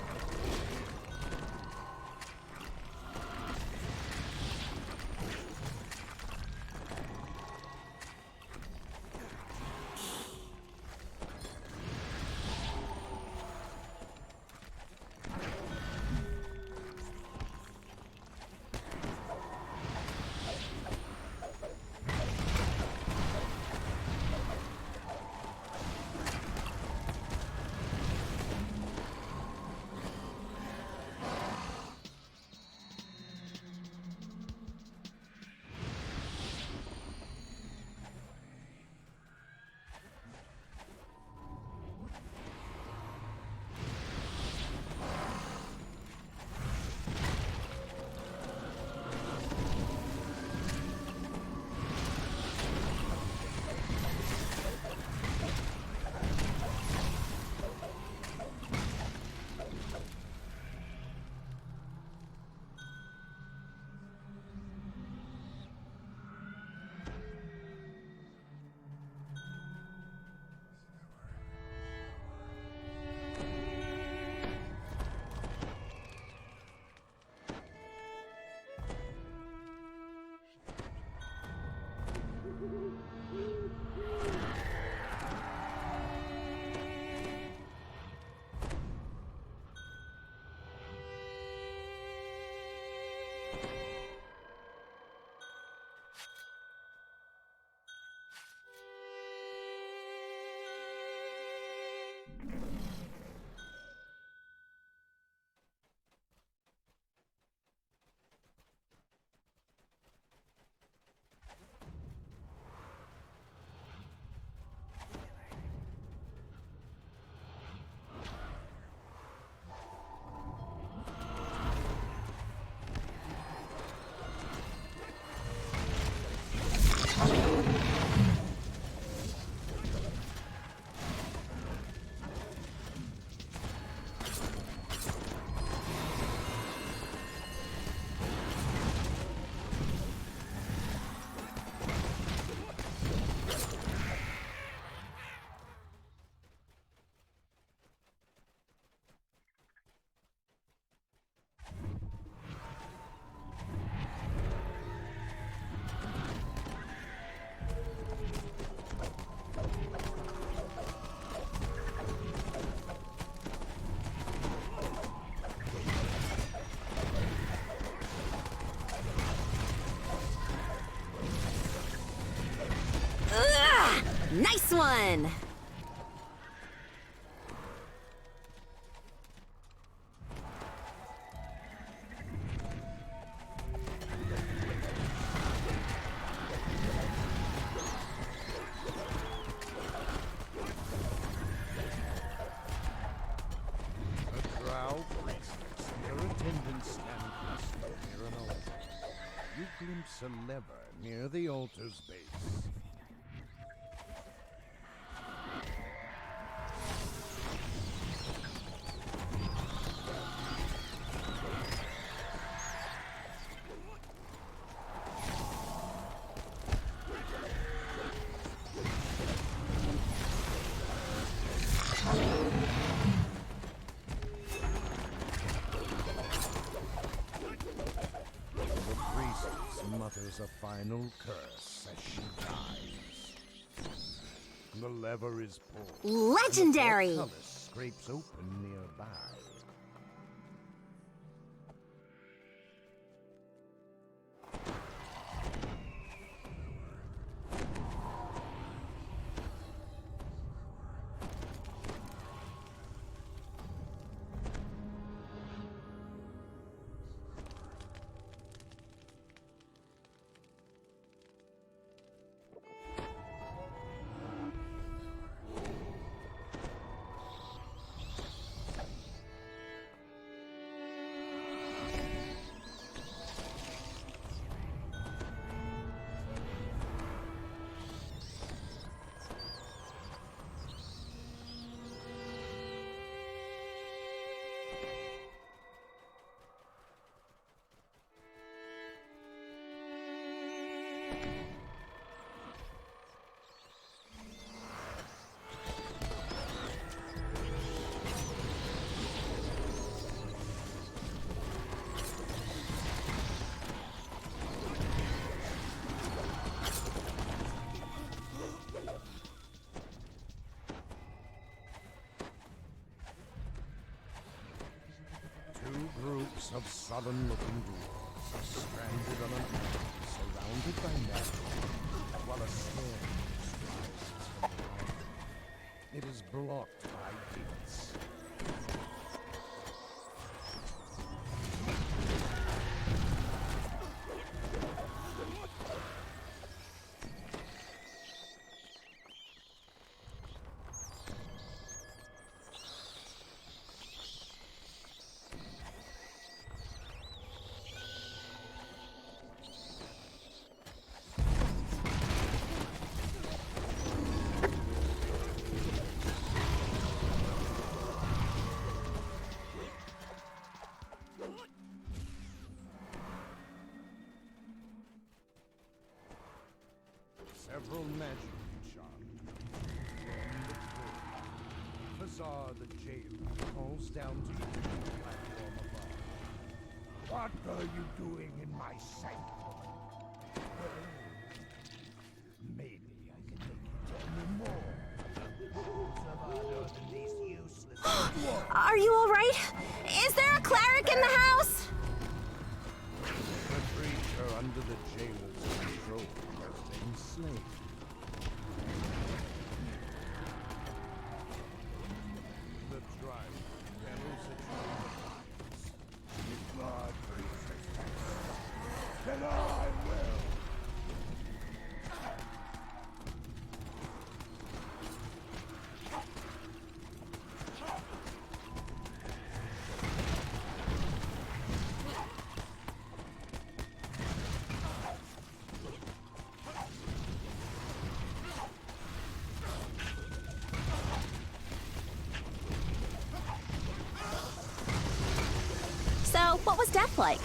S2: Nice one!
S3: Your attendants stand clustered near an altar. You glimpse a lever near the altar's base. Mutters a final curse as she dies. The lever is pulled.
S2: Legendary!
S3: The portcullis scrapes open nearby. Groups of sullen-looking dwarves are stranded on an island surrounded by magic, while a snare rises from behind them. It is blocked by Feats. Several magic charms from the floor. Huzzar the jailer calls down to you from the platform above. What are you doing in my sanctum? Maybe I can make you tell me more. Rules of honor than these useless...
S2: Are you alright? Is there a cleric in the house?
S3: The creature under the jailer's control has been slain. The tribe bellows at your minds. If God brings then I will.
S2: So, what was death like?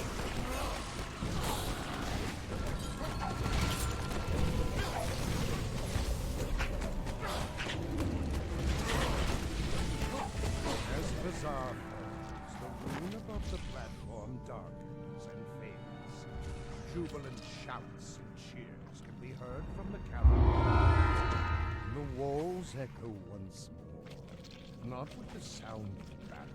S3: As Huzzar falls, the rune above the platform darkens and fades. Jubilant shouts and cheers can be heard from the cavern. The walls echo once more, not with the sound of battle,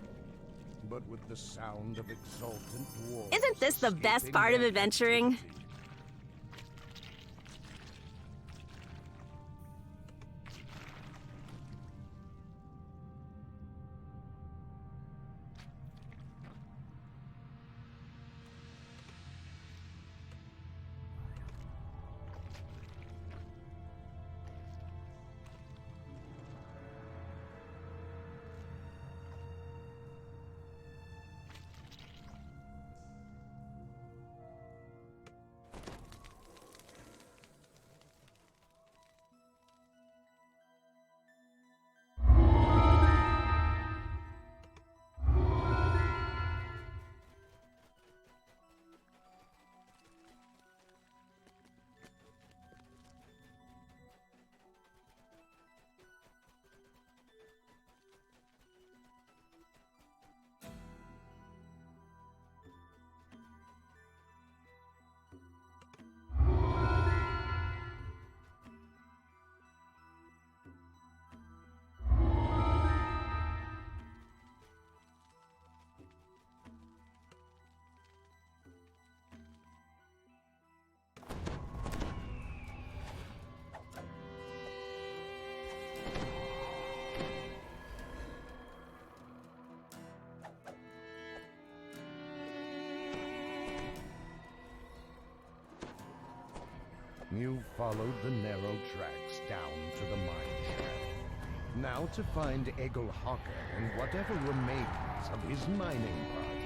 S3: but with the sound of exultant dwarves.
S2: Isn't this the best
S3: escaping
S2: part of
S3: their
S2: adventuring?
S3: captivity. You've followed the narrow tracks down to the mine shaft. Now to find Egil Hawker and whatever remains of his mining party.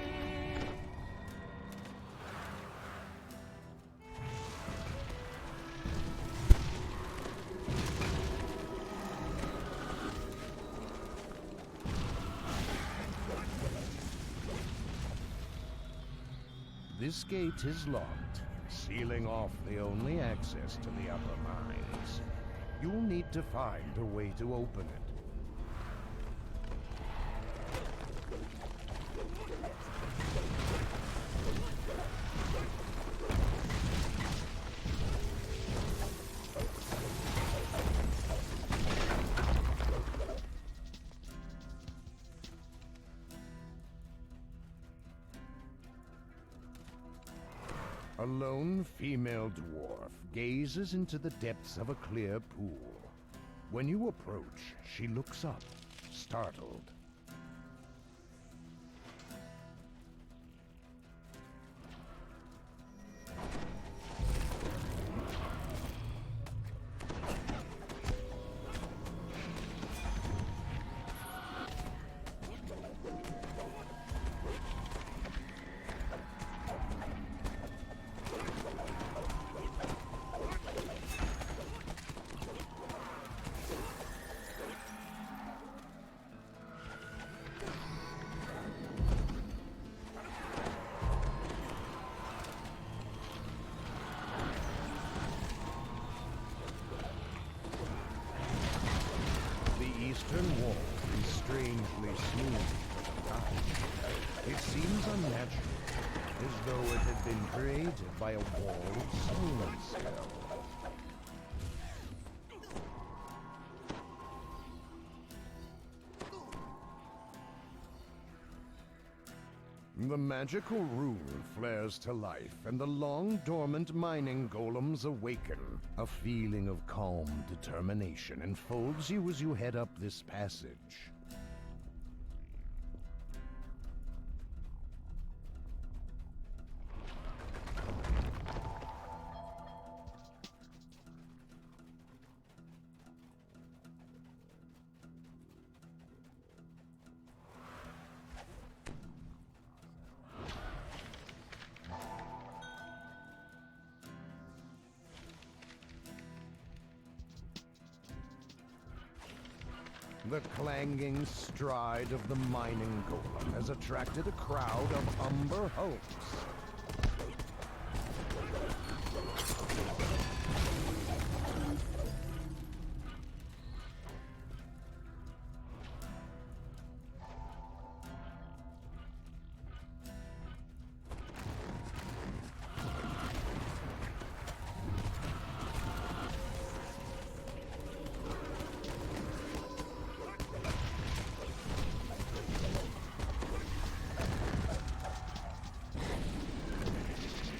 S3: This gate is locked, sealing off the only access to the upper mines. You'll need to find a way to open it. A lone female dwarf gazes into the depths of a clear pool. When you approach, she looks up, startled. Eastern wall is strangely smooth to the touch. It seems unnatural, as though it had been created by a wall of stone skill. The magical rune flares to life, and the long-dormant mining golems awaken. A feeling of calm determination enfolds you as you head up this passage. The clanging stride of the mining golem has attracted a crowd of umber hosts.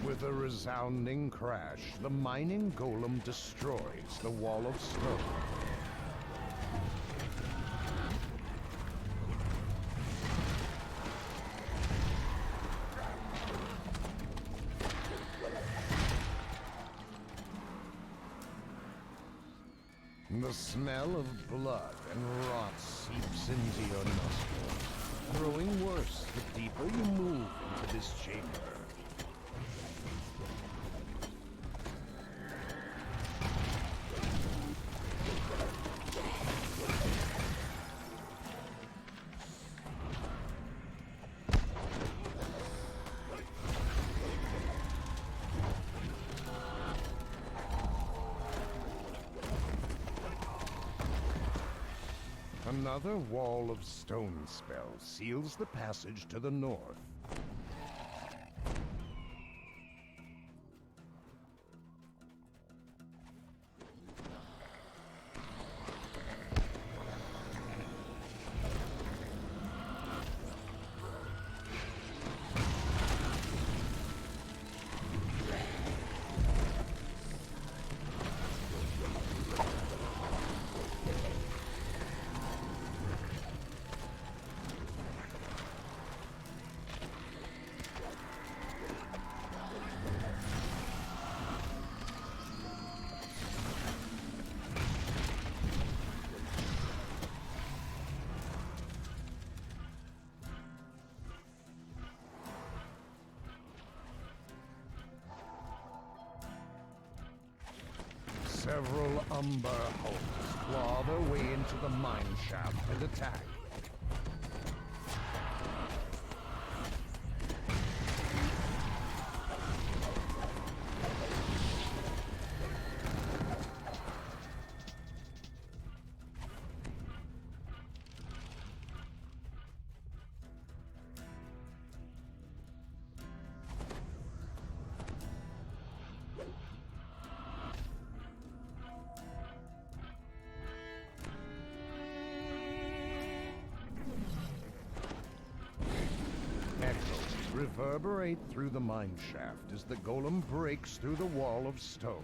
S3: With a resounding crash, the mining golem destroys the wall of stone. The smell of blood and rot seeps into your nostrils, growing worse the deeper you move into this chamber. Another wall of stone spells seals the passage to the north. Several umber hulks claw their way into the mine shaft and attack. Reverberate through the mine shaft as the golem breaks through the wall of stone.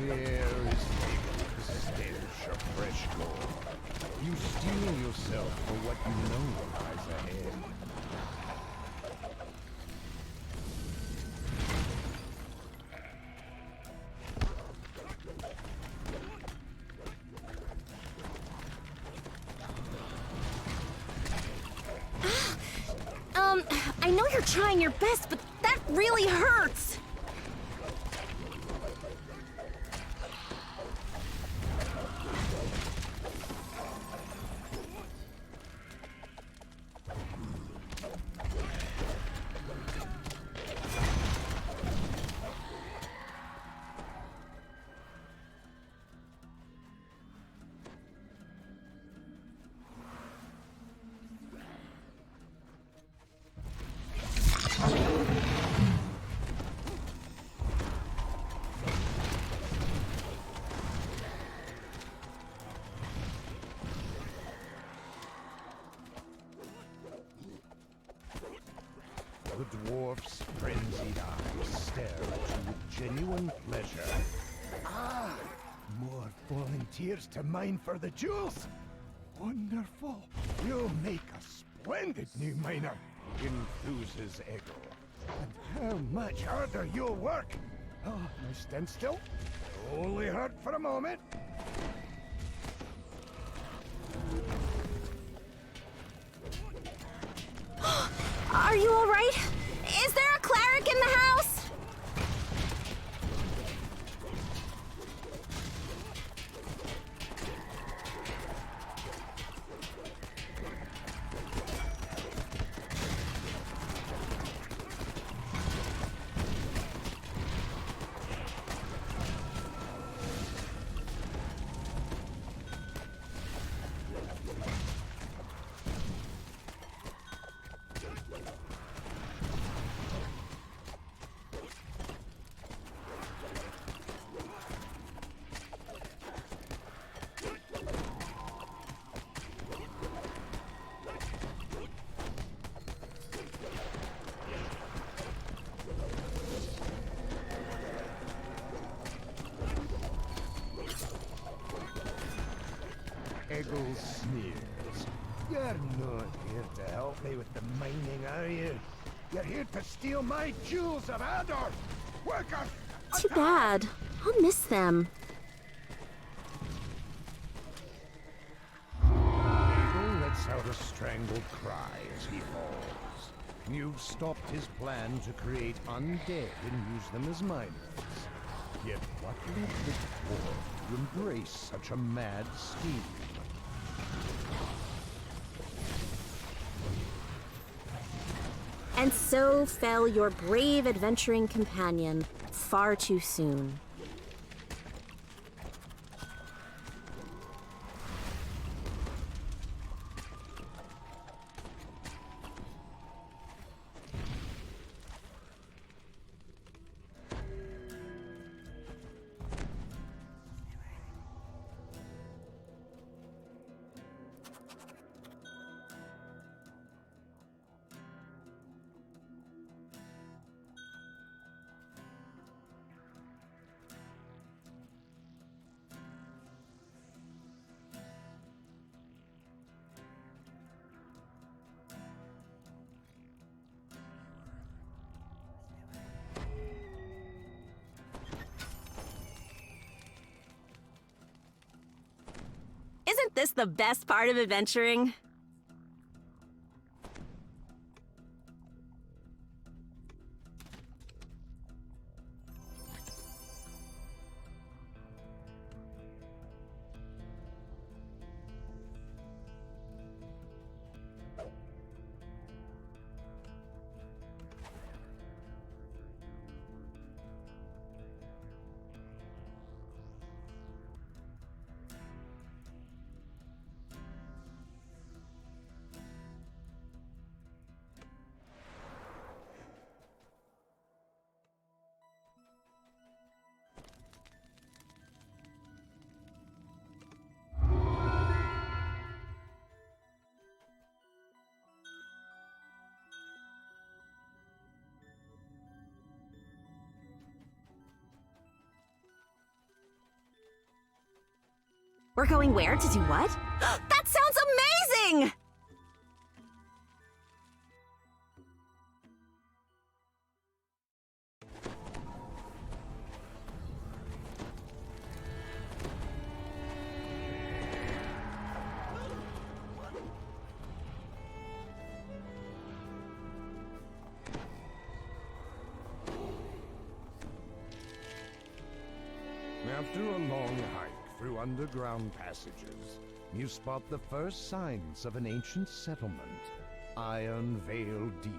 S3: There is the stench of fresh gold. You steel yourself for what you know lies ahead.
S2: I know you're trying your best, but that really hurts.
S3: The dwarf's frenzied eyes stare at you with genuine pleasure. Ah! More falling tears to mine for the jewels! Wonderful! You'll make a splendid new miner! Enthuses Eggle. And how much harder you'll work! Oh, now stand still. Only hurt for a moment.
S2: Are you all right? Is there a cleric in the house?
S3: Eggle sneers. You're not here to help me with the mining, are you? You're here to steal my jewels of Ador! Workers!
S2: Too bad. I'll miss them.
S3: Abel lets out a strangled cry as he falls. You've stopped his plan to create undead and use them as miners. Yet what led the dwarf to embrace such a mad scheme?
S2: And so fell your brave adventuring companion far too soon. Isn't this the best part of adventuring? We're going where to do what? That sounds amazing!
S3: After a long hike through underground passages, you spot the first signs of an ancient settlement, Iron Vale Deep.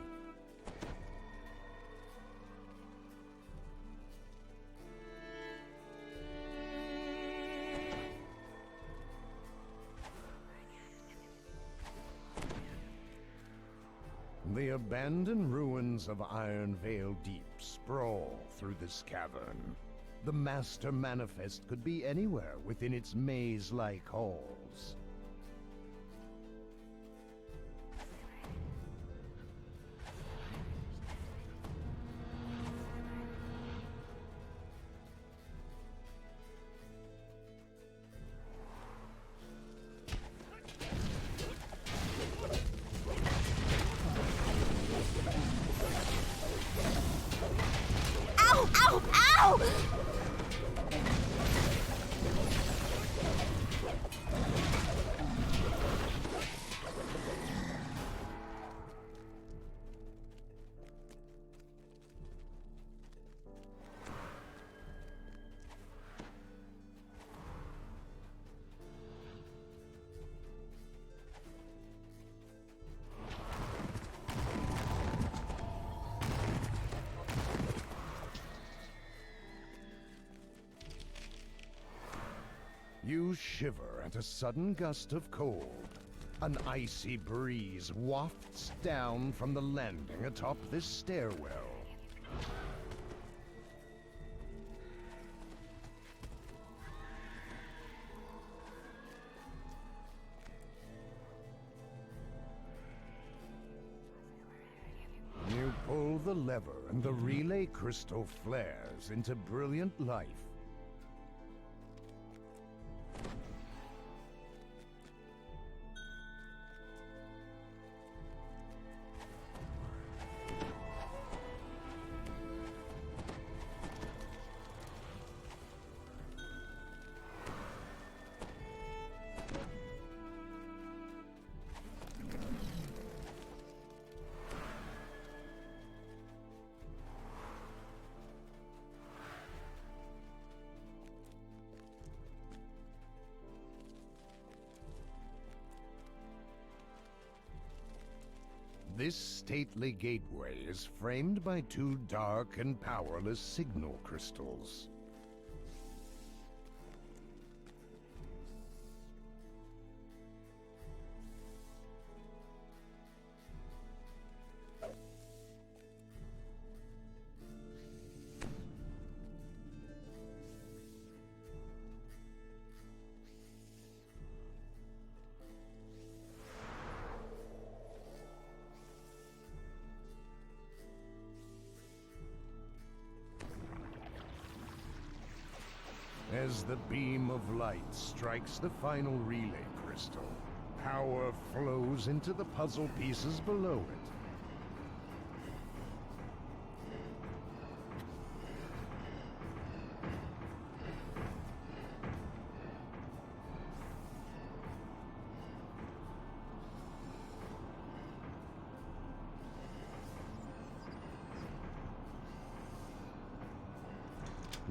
S3: The abandoned ruins of Iron Vale Deep sprawl through this cavern. The Master Manifest could be anywhere within its maze-like halls.
S2: Ow! Ow! Ow!
S3: You shiver at a sudden gust of cold. An icy breeze wafts down from the landing atop this stairwell. You pull the lever and the relay crystal flares into brilliant life. This stately gateway is framed by two dark and powerless signal crystals. As the beam of light strikes the final relay crystal, power flows into the puzzle pieces below it.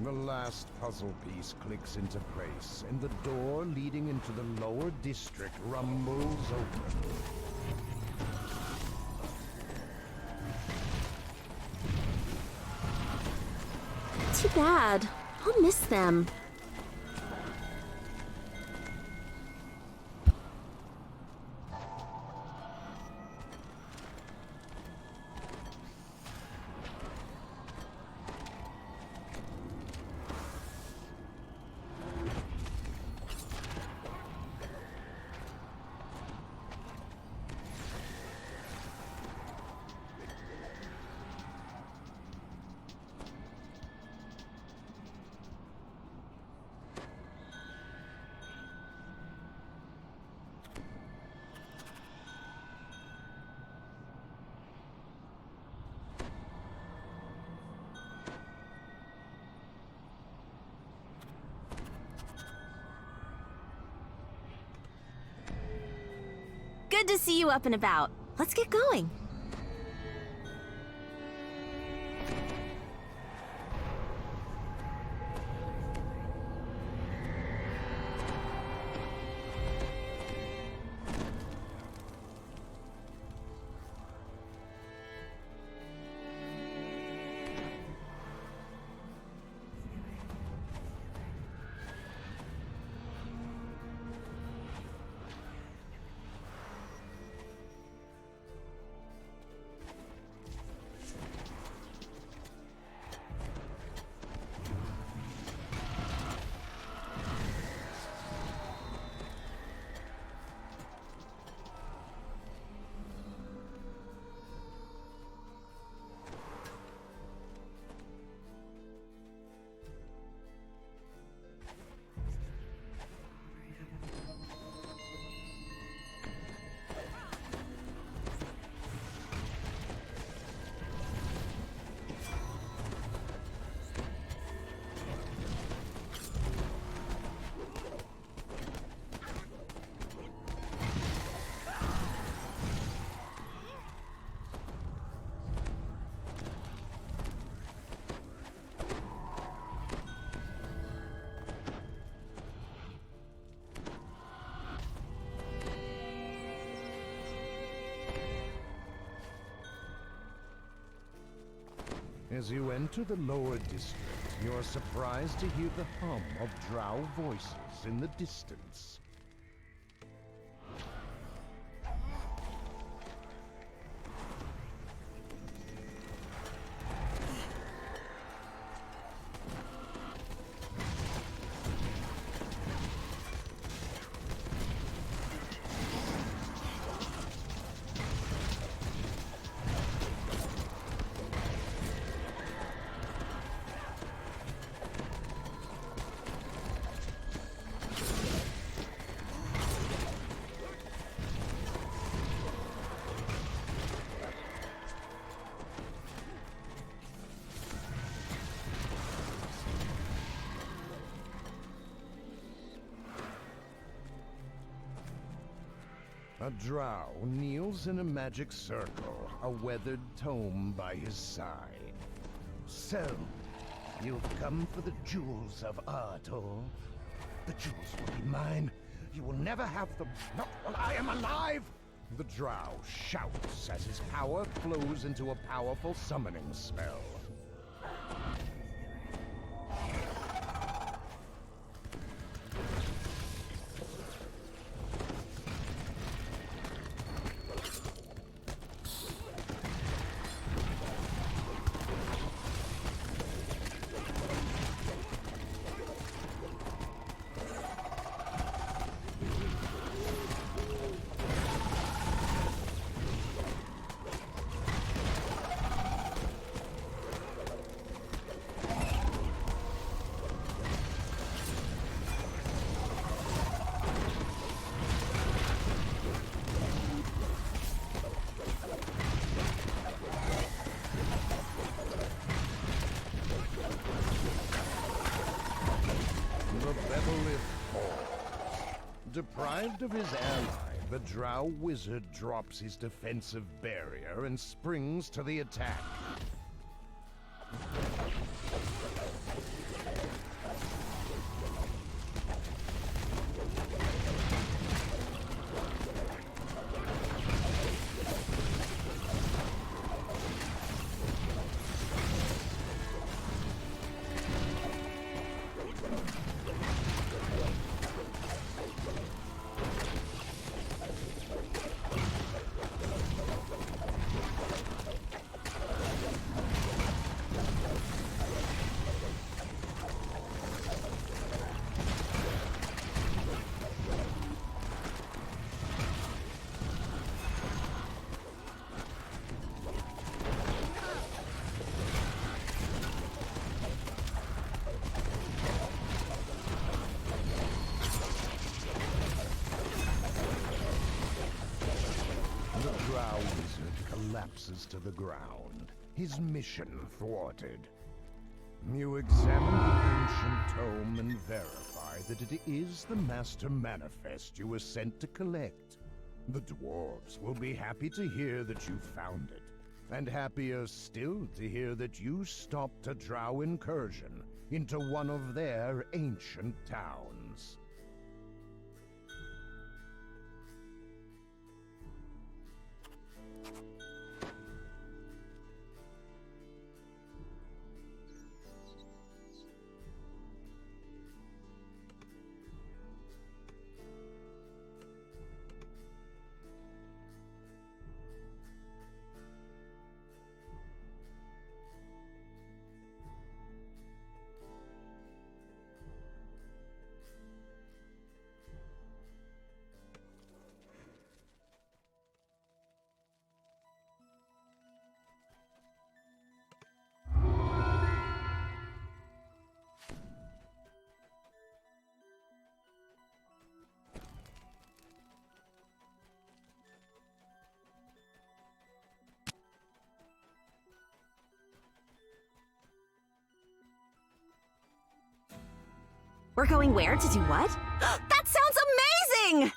S3: The last puzzle piece clicks into place, and the door leading into the lower district rumbles open.
S2: Too bad. I'll miss them. Good to see you up and about. Let's get going.
S3: As you enter the lower district, you're surprised to hear the hum of drow voices in the distance. A drow kneels in a magic circle, a weathered tome by his side. So, you've come for the jewels of Artor. The jewels will be mine. You will never have them, not while I am alive! The drow shouts as his power flows into a powerful summoning spell. Deprived of his ally, the drow wizard drops his defensive barrier and springs to the attack. Collapses to the ground, his mission thwarted. You examine the ancient tome and verify that it is the Master Manifest you were sent to collect. The dwarves will be happy to hear that you found it, and happier still to hear that you stopped a drow incursion into one of their ancient towns.
S2: We're going where to do what? That sounds amazing!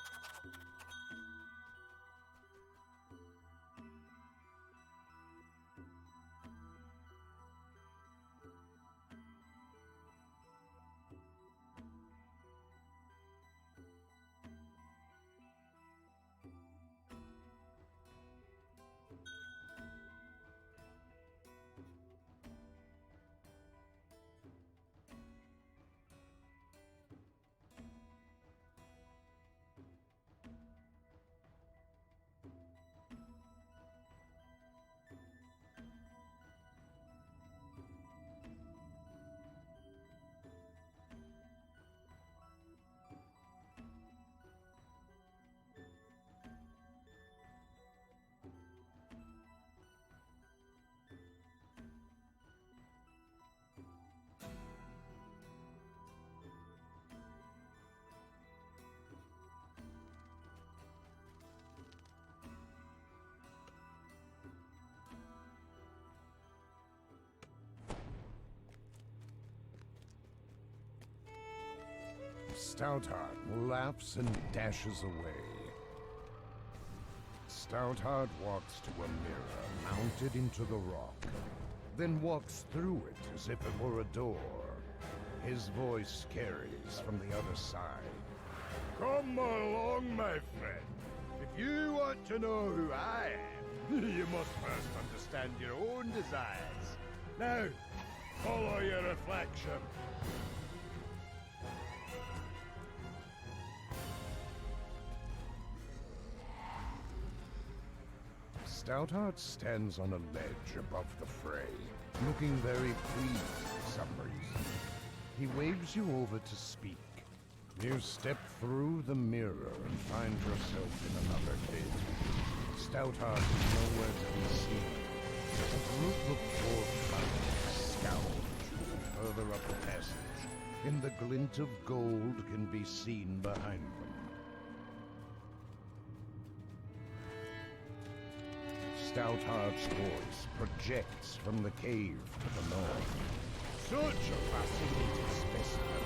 S2: Stoutheart laughs and dashes away. Stoutheart walks to a mirror mounted into the rock, then walks through it as if it were a door. His voice carries from the other side. Come along, my friend.
S3: If you want to know who I am, you must first understand your own desires. Now, follow your reflection. Stoutheart stands on a ledge above the fray, looking very pleased for some reason. He waves you over to speak. You step through the mirror and find yourself in another pit. Stoutheart is nowhere to be seen. A group of four clowns scourge further up the passage, and the glint of gold can be seen behind them. Stoutheart's voice projects from the cave to the north. Such a fascinating specimen.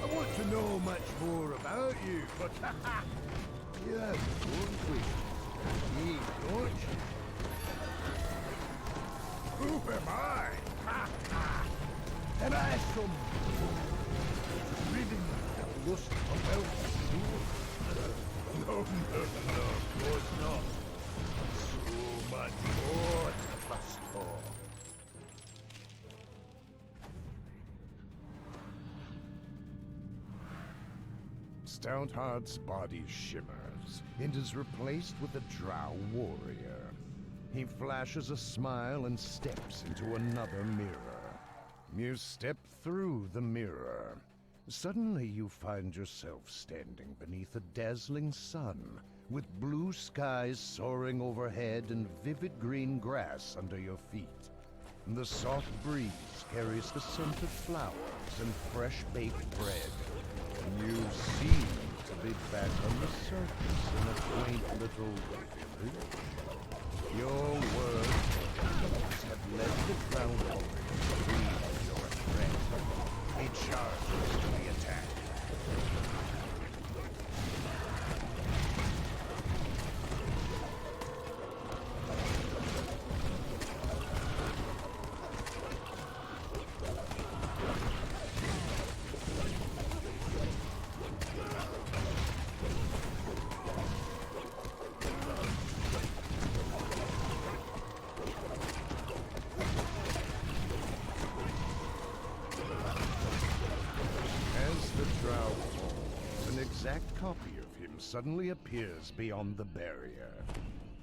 S3: I want to know much more about you, but you have one question. Me, don't you? Who am I? Am I some reading lust of elf? No, of course not. So much more to lust for. Stoutheart's body shimmers and is replaced with a drow warrior. He flashes a smile and steps into another mirror. You step through the mirror. Suddenly you find yourself standing beneath a dazzling sun, with blue skies soaring overhead and vivid green grass under your feet. The soft breeze carries the scent of flowers and fresh-baked bread. You seem to be back on the surface in a quaint little village. Your words have led the drowned to believe you're a threat. He charges to the attack. Copy of him suddenly appears beyond the barrier.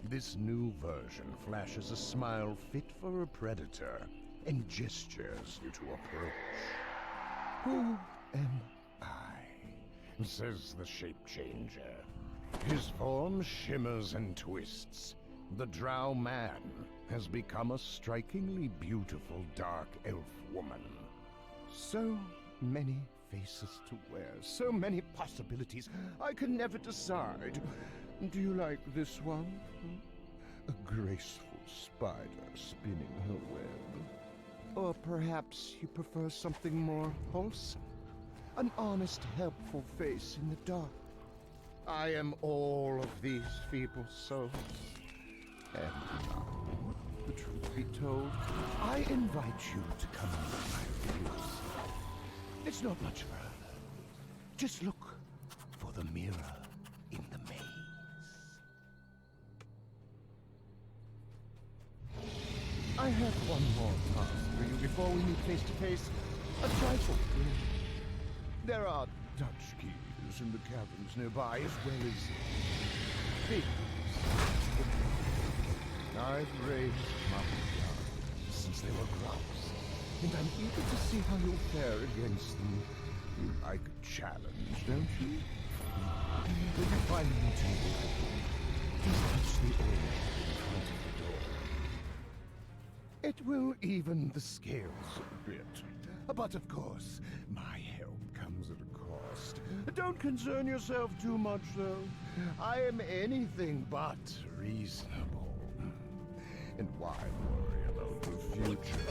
S3: This new version flashes a smile fit for a predator and gestures you to approach. Who am I? Says the shape changer. His form shimmers and twists. The drow man has become a strikingly beautiful dark elf woman. So many faces to wear, so many possibilities. I can never decide. Do you like this one? A graceful spider spinning her web. Or perhaps you prefer something more wholesome? An honest, helpful face in the dark. I am all of these feeble souls. And now, the truth be told, I invite you to come into my views. It's not much further. Just look for the mirror in the maze. I have one more task for you before we meet face to face. A trifle. There are Dutch keys in the caverns nearby, as well as things. I've raised mountain lions since they were grouse, and I'm eager to see how you'll fare against them. You like a challenge, don't you? When you find me too difficult, just touch the oil in front of the door. It will even the scales a bit. But of course, my help comes at a cost. Don't concern yourself too much, though. I am anything but reasonable. And why worry about the future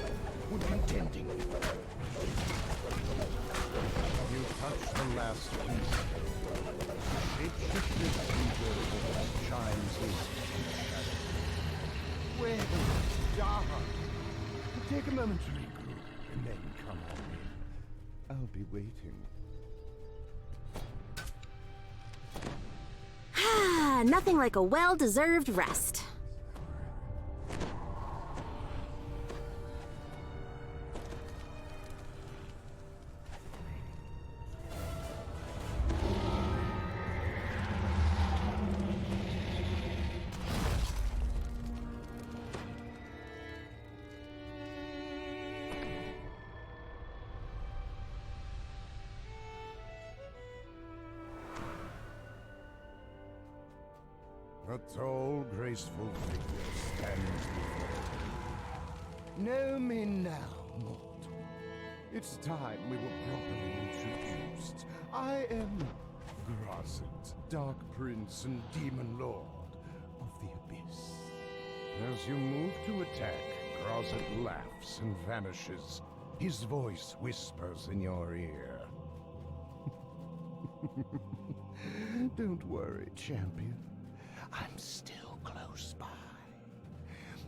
S3: when contending? You touch the last piece. Shape-shifted creature chimes in shadow. Where the dark? Take a moment to regroup, and then come on in. I'll be waiting.
S4: Nothing like a well-deserved rest.
S3: A tall, graceful figure stands before you. Know me now, mortal. It's time we were properly introduced. I am Grosset, Dark Prince and Demon Lord of the Abyss. As you move to attack, Grosset laughs and vanishes. His voice whispers in your ear. Don't worry, champion. I'm still close by.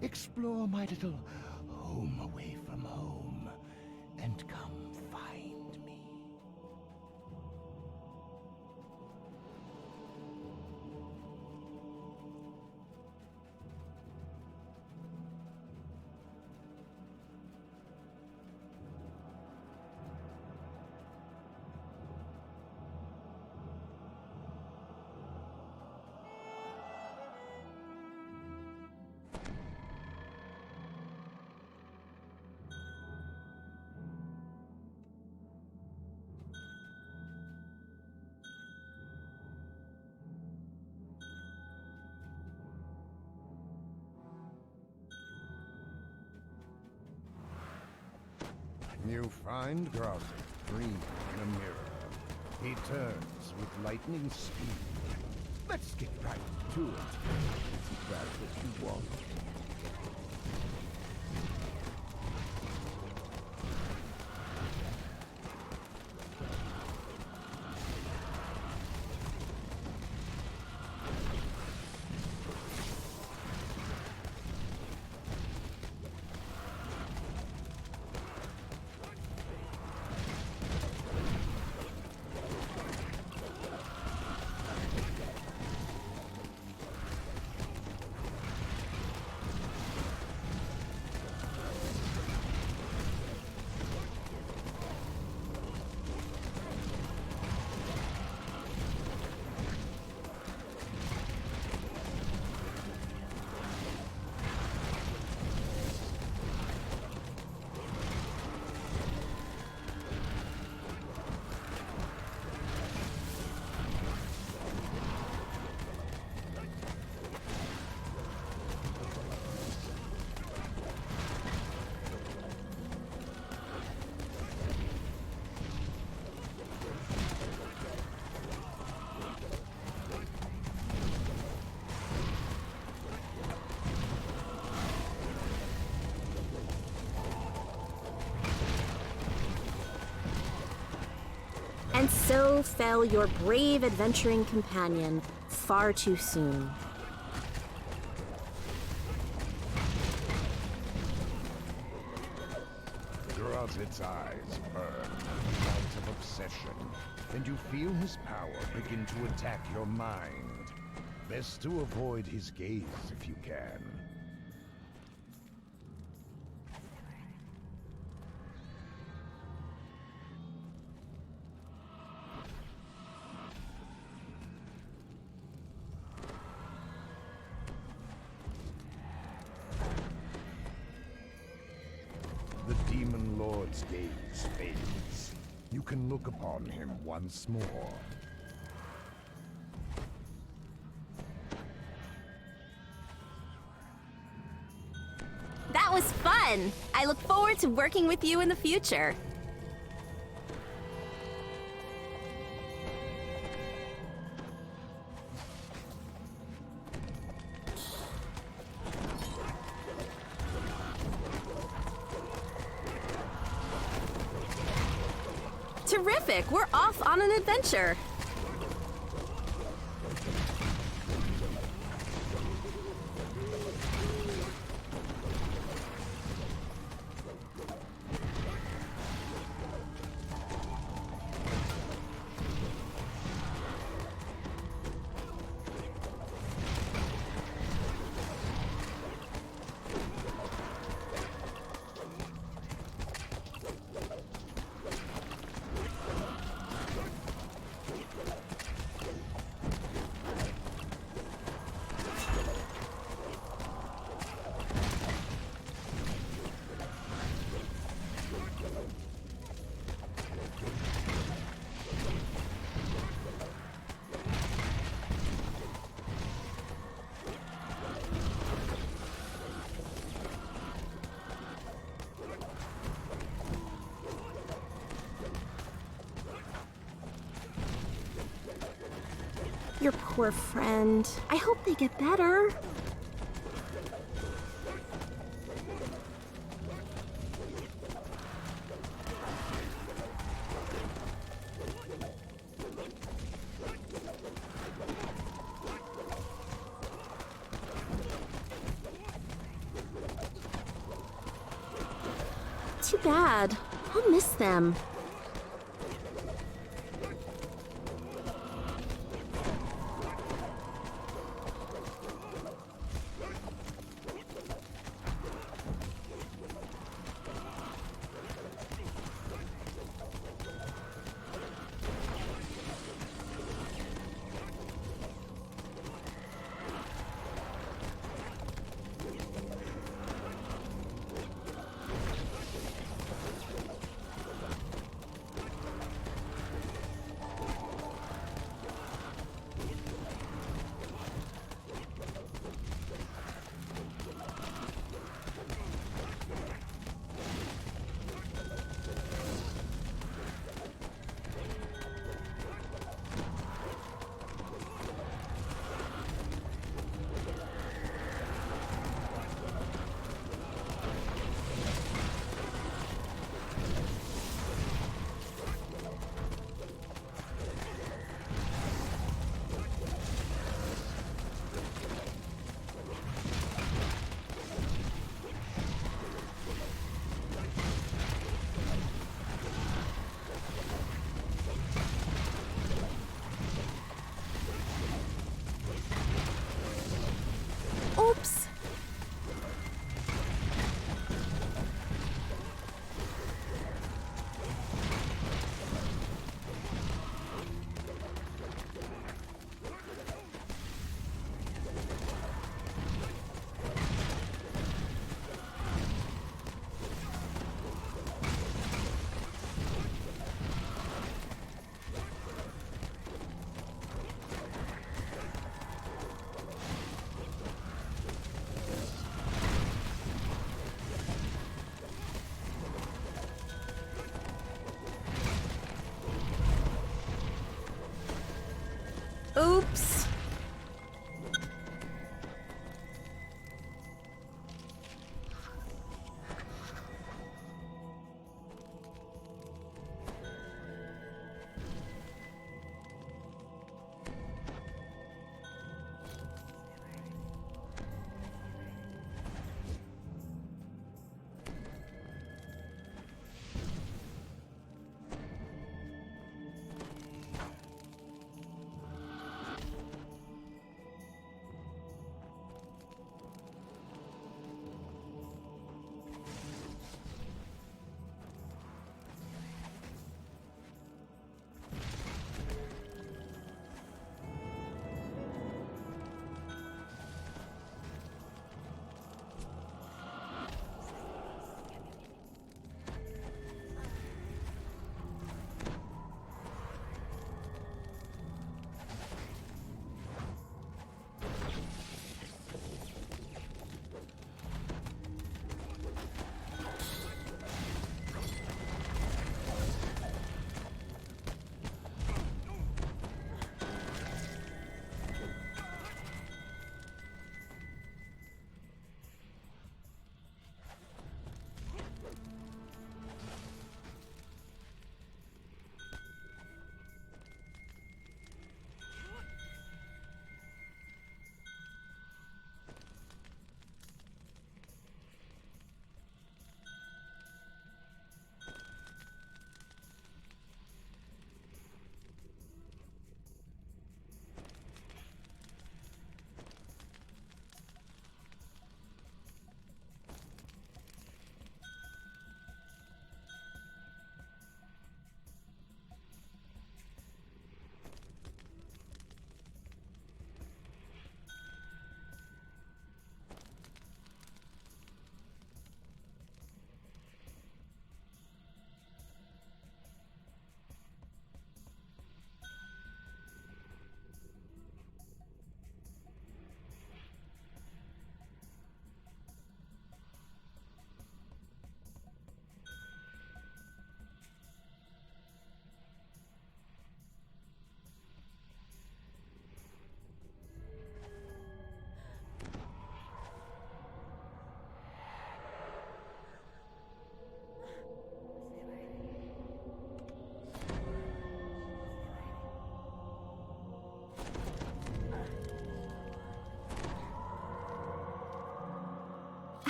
S3: Explore my little home away from home and come find me. You find Grosset breathing in a mirror. He turns with lightning speed. Let's get right to it. Isn't that what you want?
S4: And so fell your brave adventuring companion far too soon.
S3: Grosset's eyes burn with a light of obsession, and you feel his power begin to attack your mind. Best to avoid his gaze if you can. The Demon Lord's gaze fades. You can look upon him once more.
S4: That was fun! I look forward to working with you in the future. Terrific! We're off on an adventure! poor friend. I hope they get better. Too bad. I'll miss them.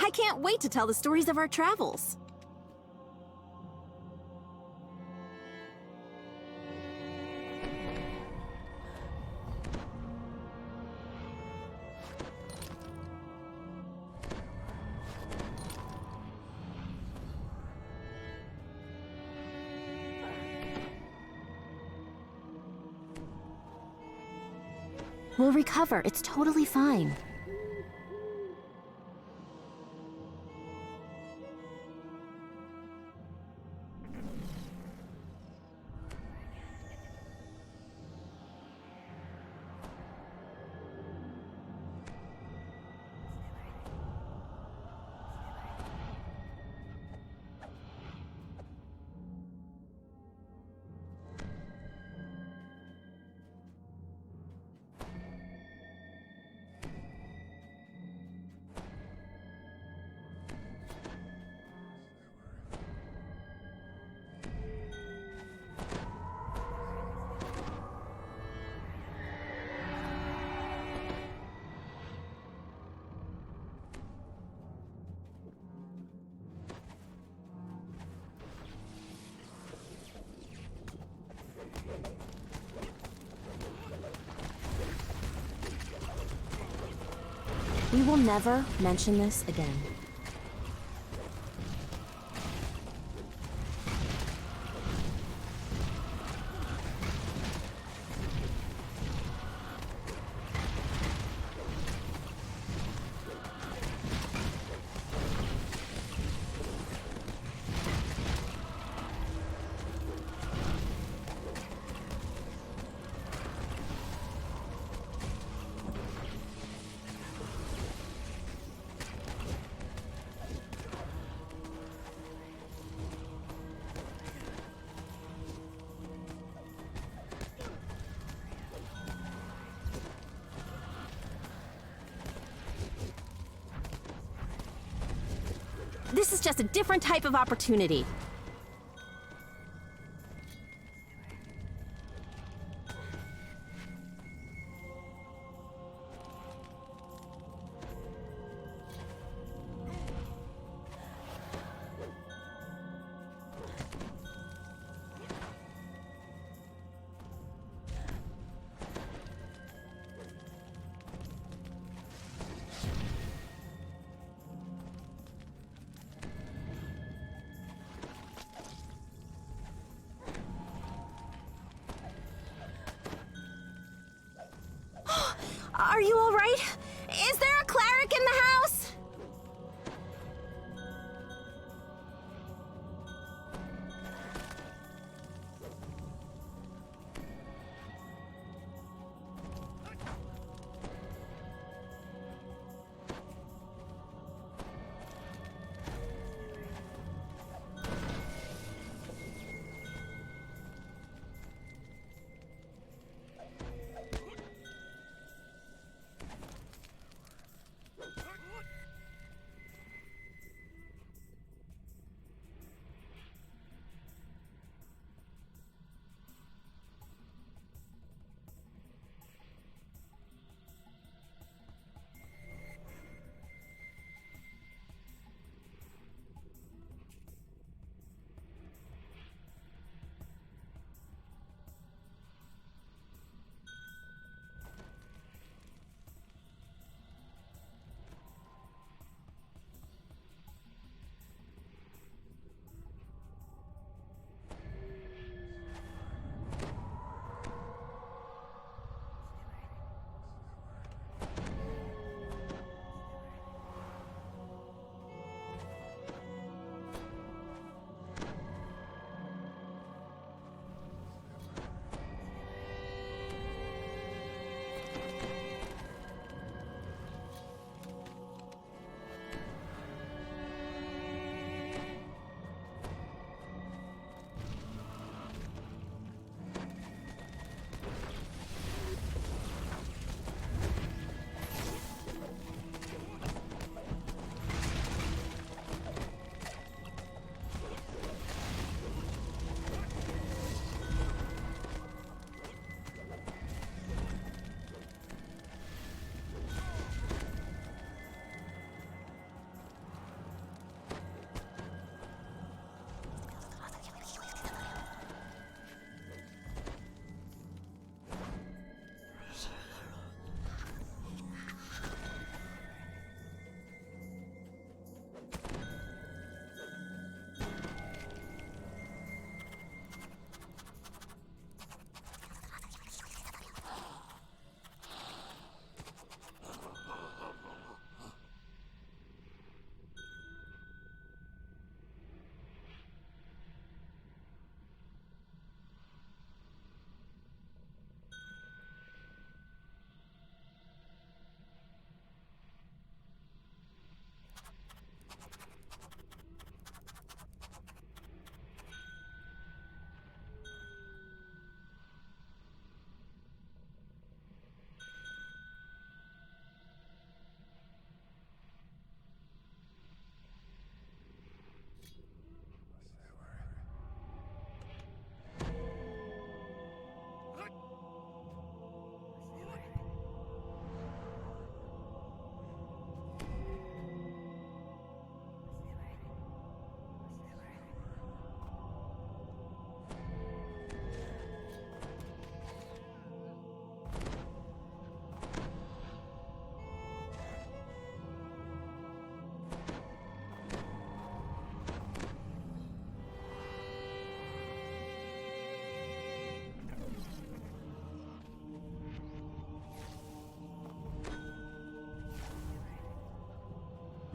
S4: I can't wait to tell the stories of our travels. We'll recover. It's totally fine. We will never mention this again. This is just a different type of opportunity. Are you all right? Is there a cleric in the house?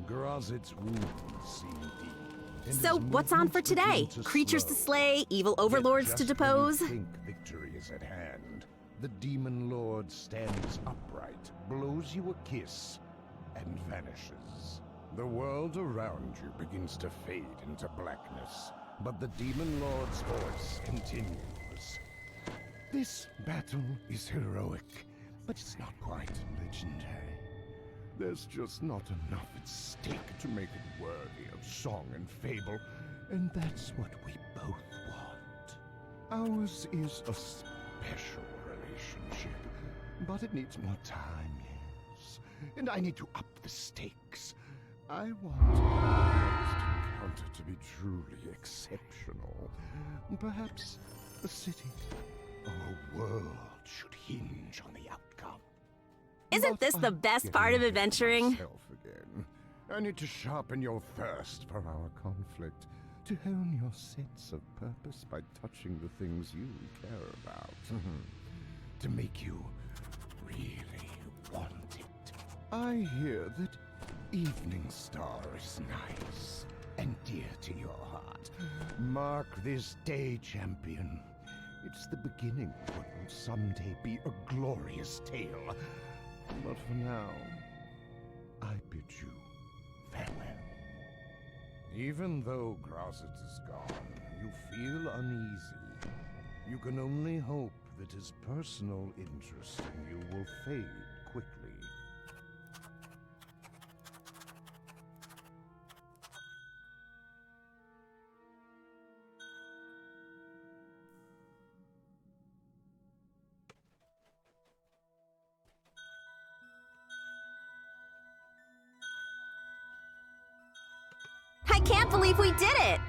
S3: Grozit's wounds seem deep. and
S4: So,
S3: his
S4: what's on for
S3: movements begin
S4: today?
S3: to
S4: Creatures to
S3: slow.
S4: slay, evil
S3: Yet
S4: overlords to
S3: just when you
S4: depose?
S3: think victory is at hand, the demon lord stands upright, blows you a kiss, and vanishes. The world around you begins to fade into blackness, but the demon lord's voice continues. This battle is heroic, but it's not quite legendary. There's just not enough at stake to make it worthy of song and fable, and that's what we both want. Ours is a special relationship, but it needs more time, yes. And I need to up the stakes. I want our next encounter to be truly exceptional. Perhaps a city or a world should hinge on the outcome.
S4: Isn't this the best part of adventuring?
S3: Again. I need to sharpen your thirst for our conflict, to hone your sense of purpose by touching the things you care about, to make you really want it. I hear that Evening Star is nice and dear to your heart. Mark this day, champion. It's the beginning of what will someday be a glorious tale. But for now, I bid you farewell. Even though Grozit is gone, you feel uneasy. You can only hope that his personal interest in you will fade quickly.
S4: I can't believe we did it!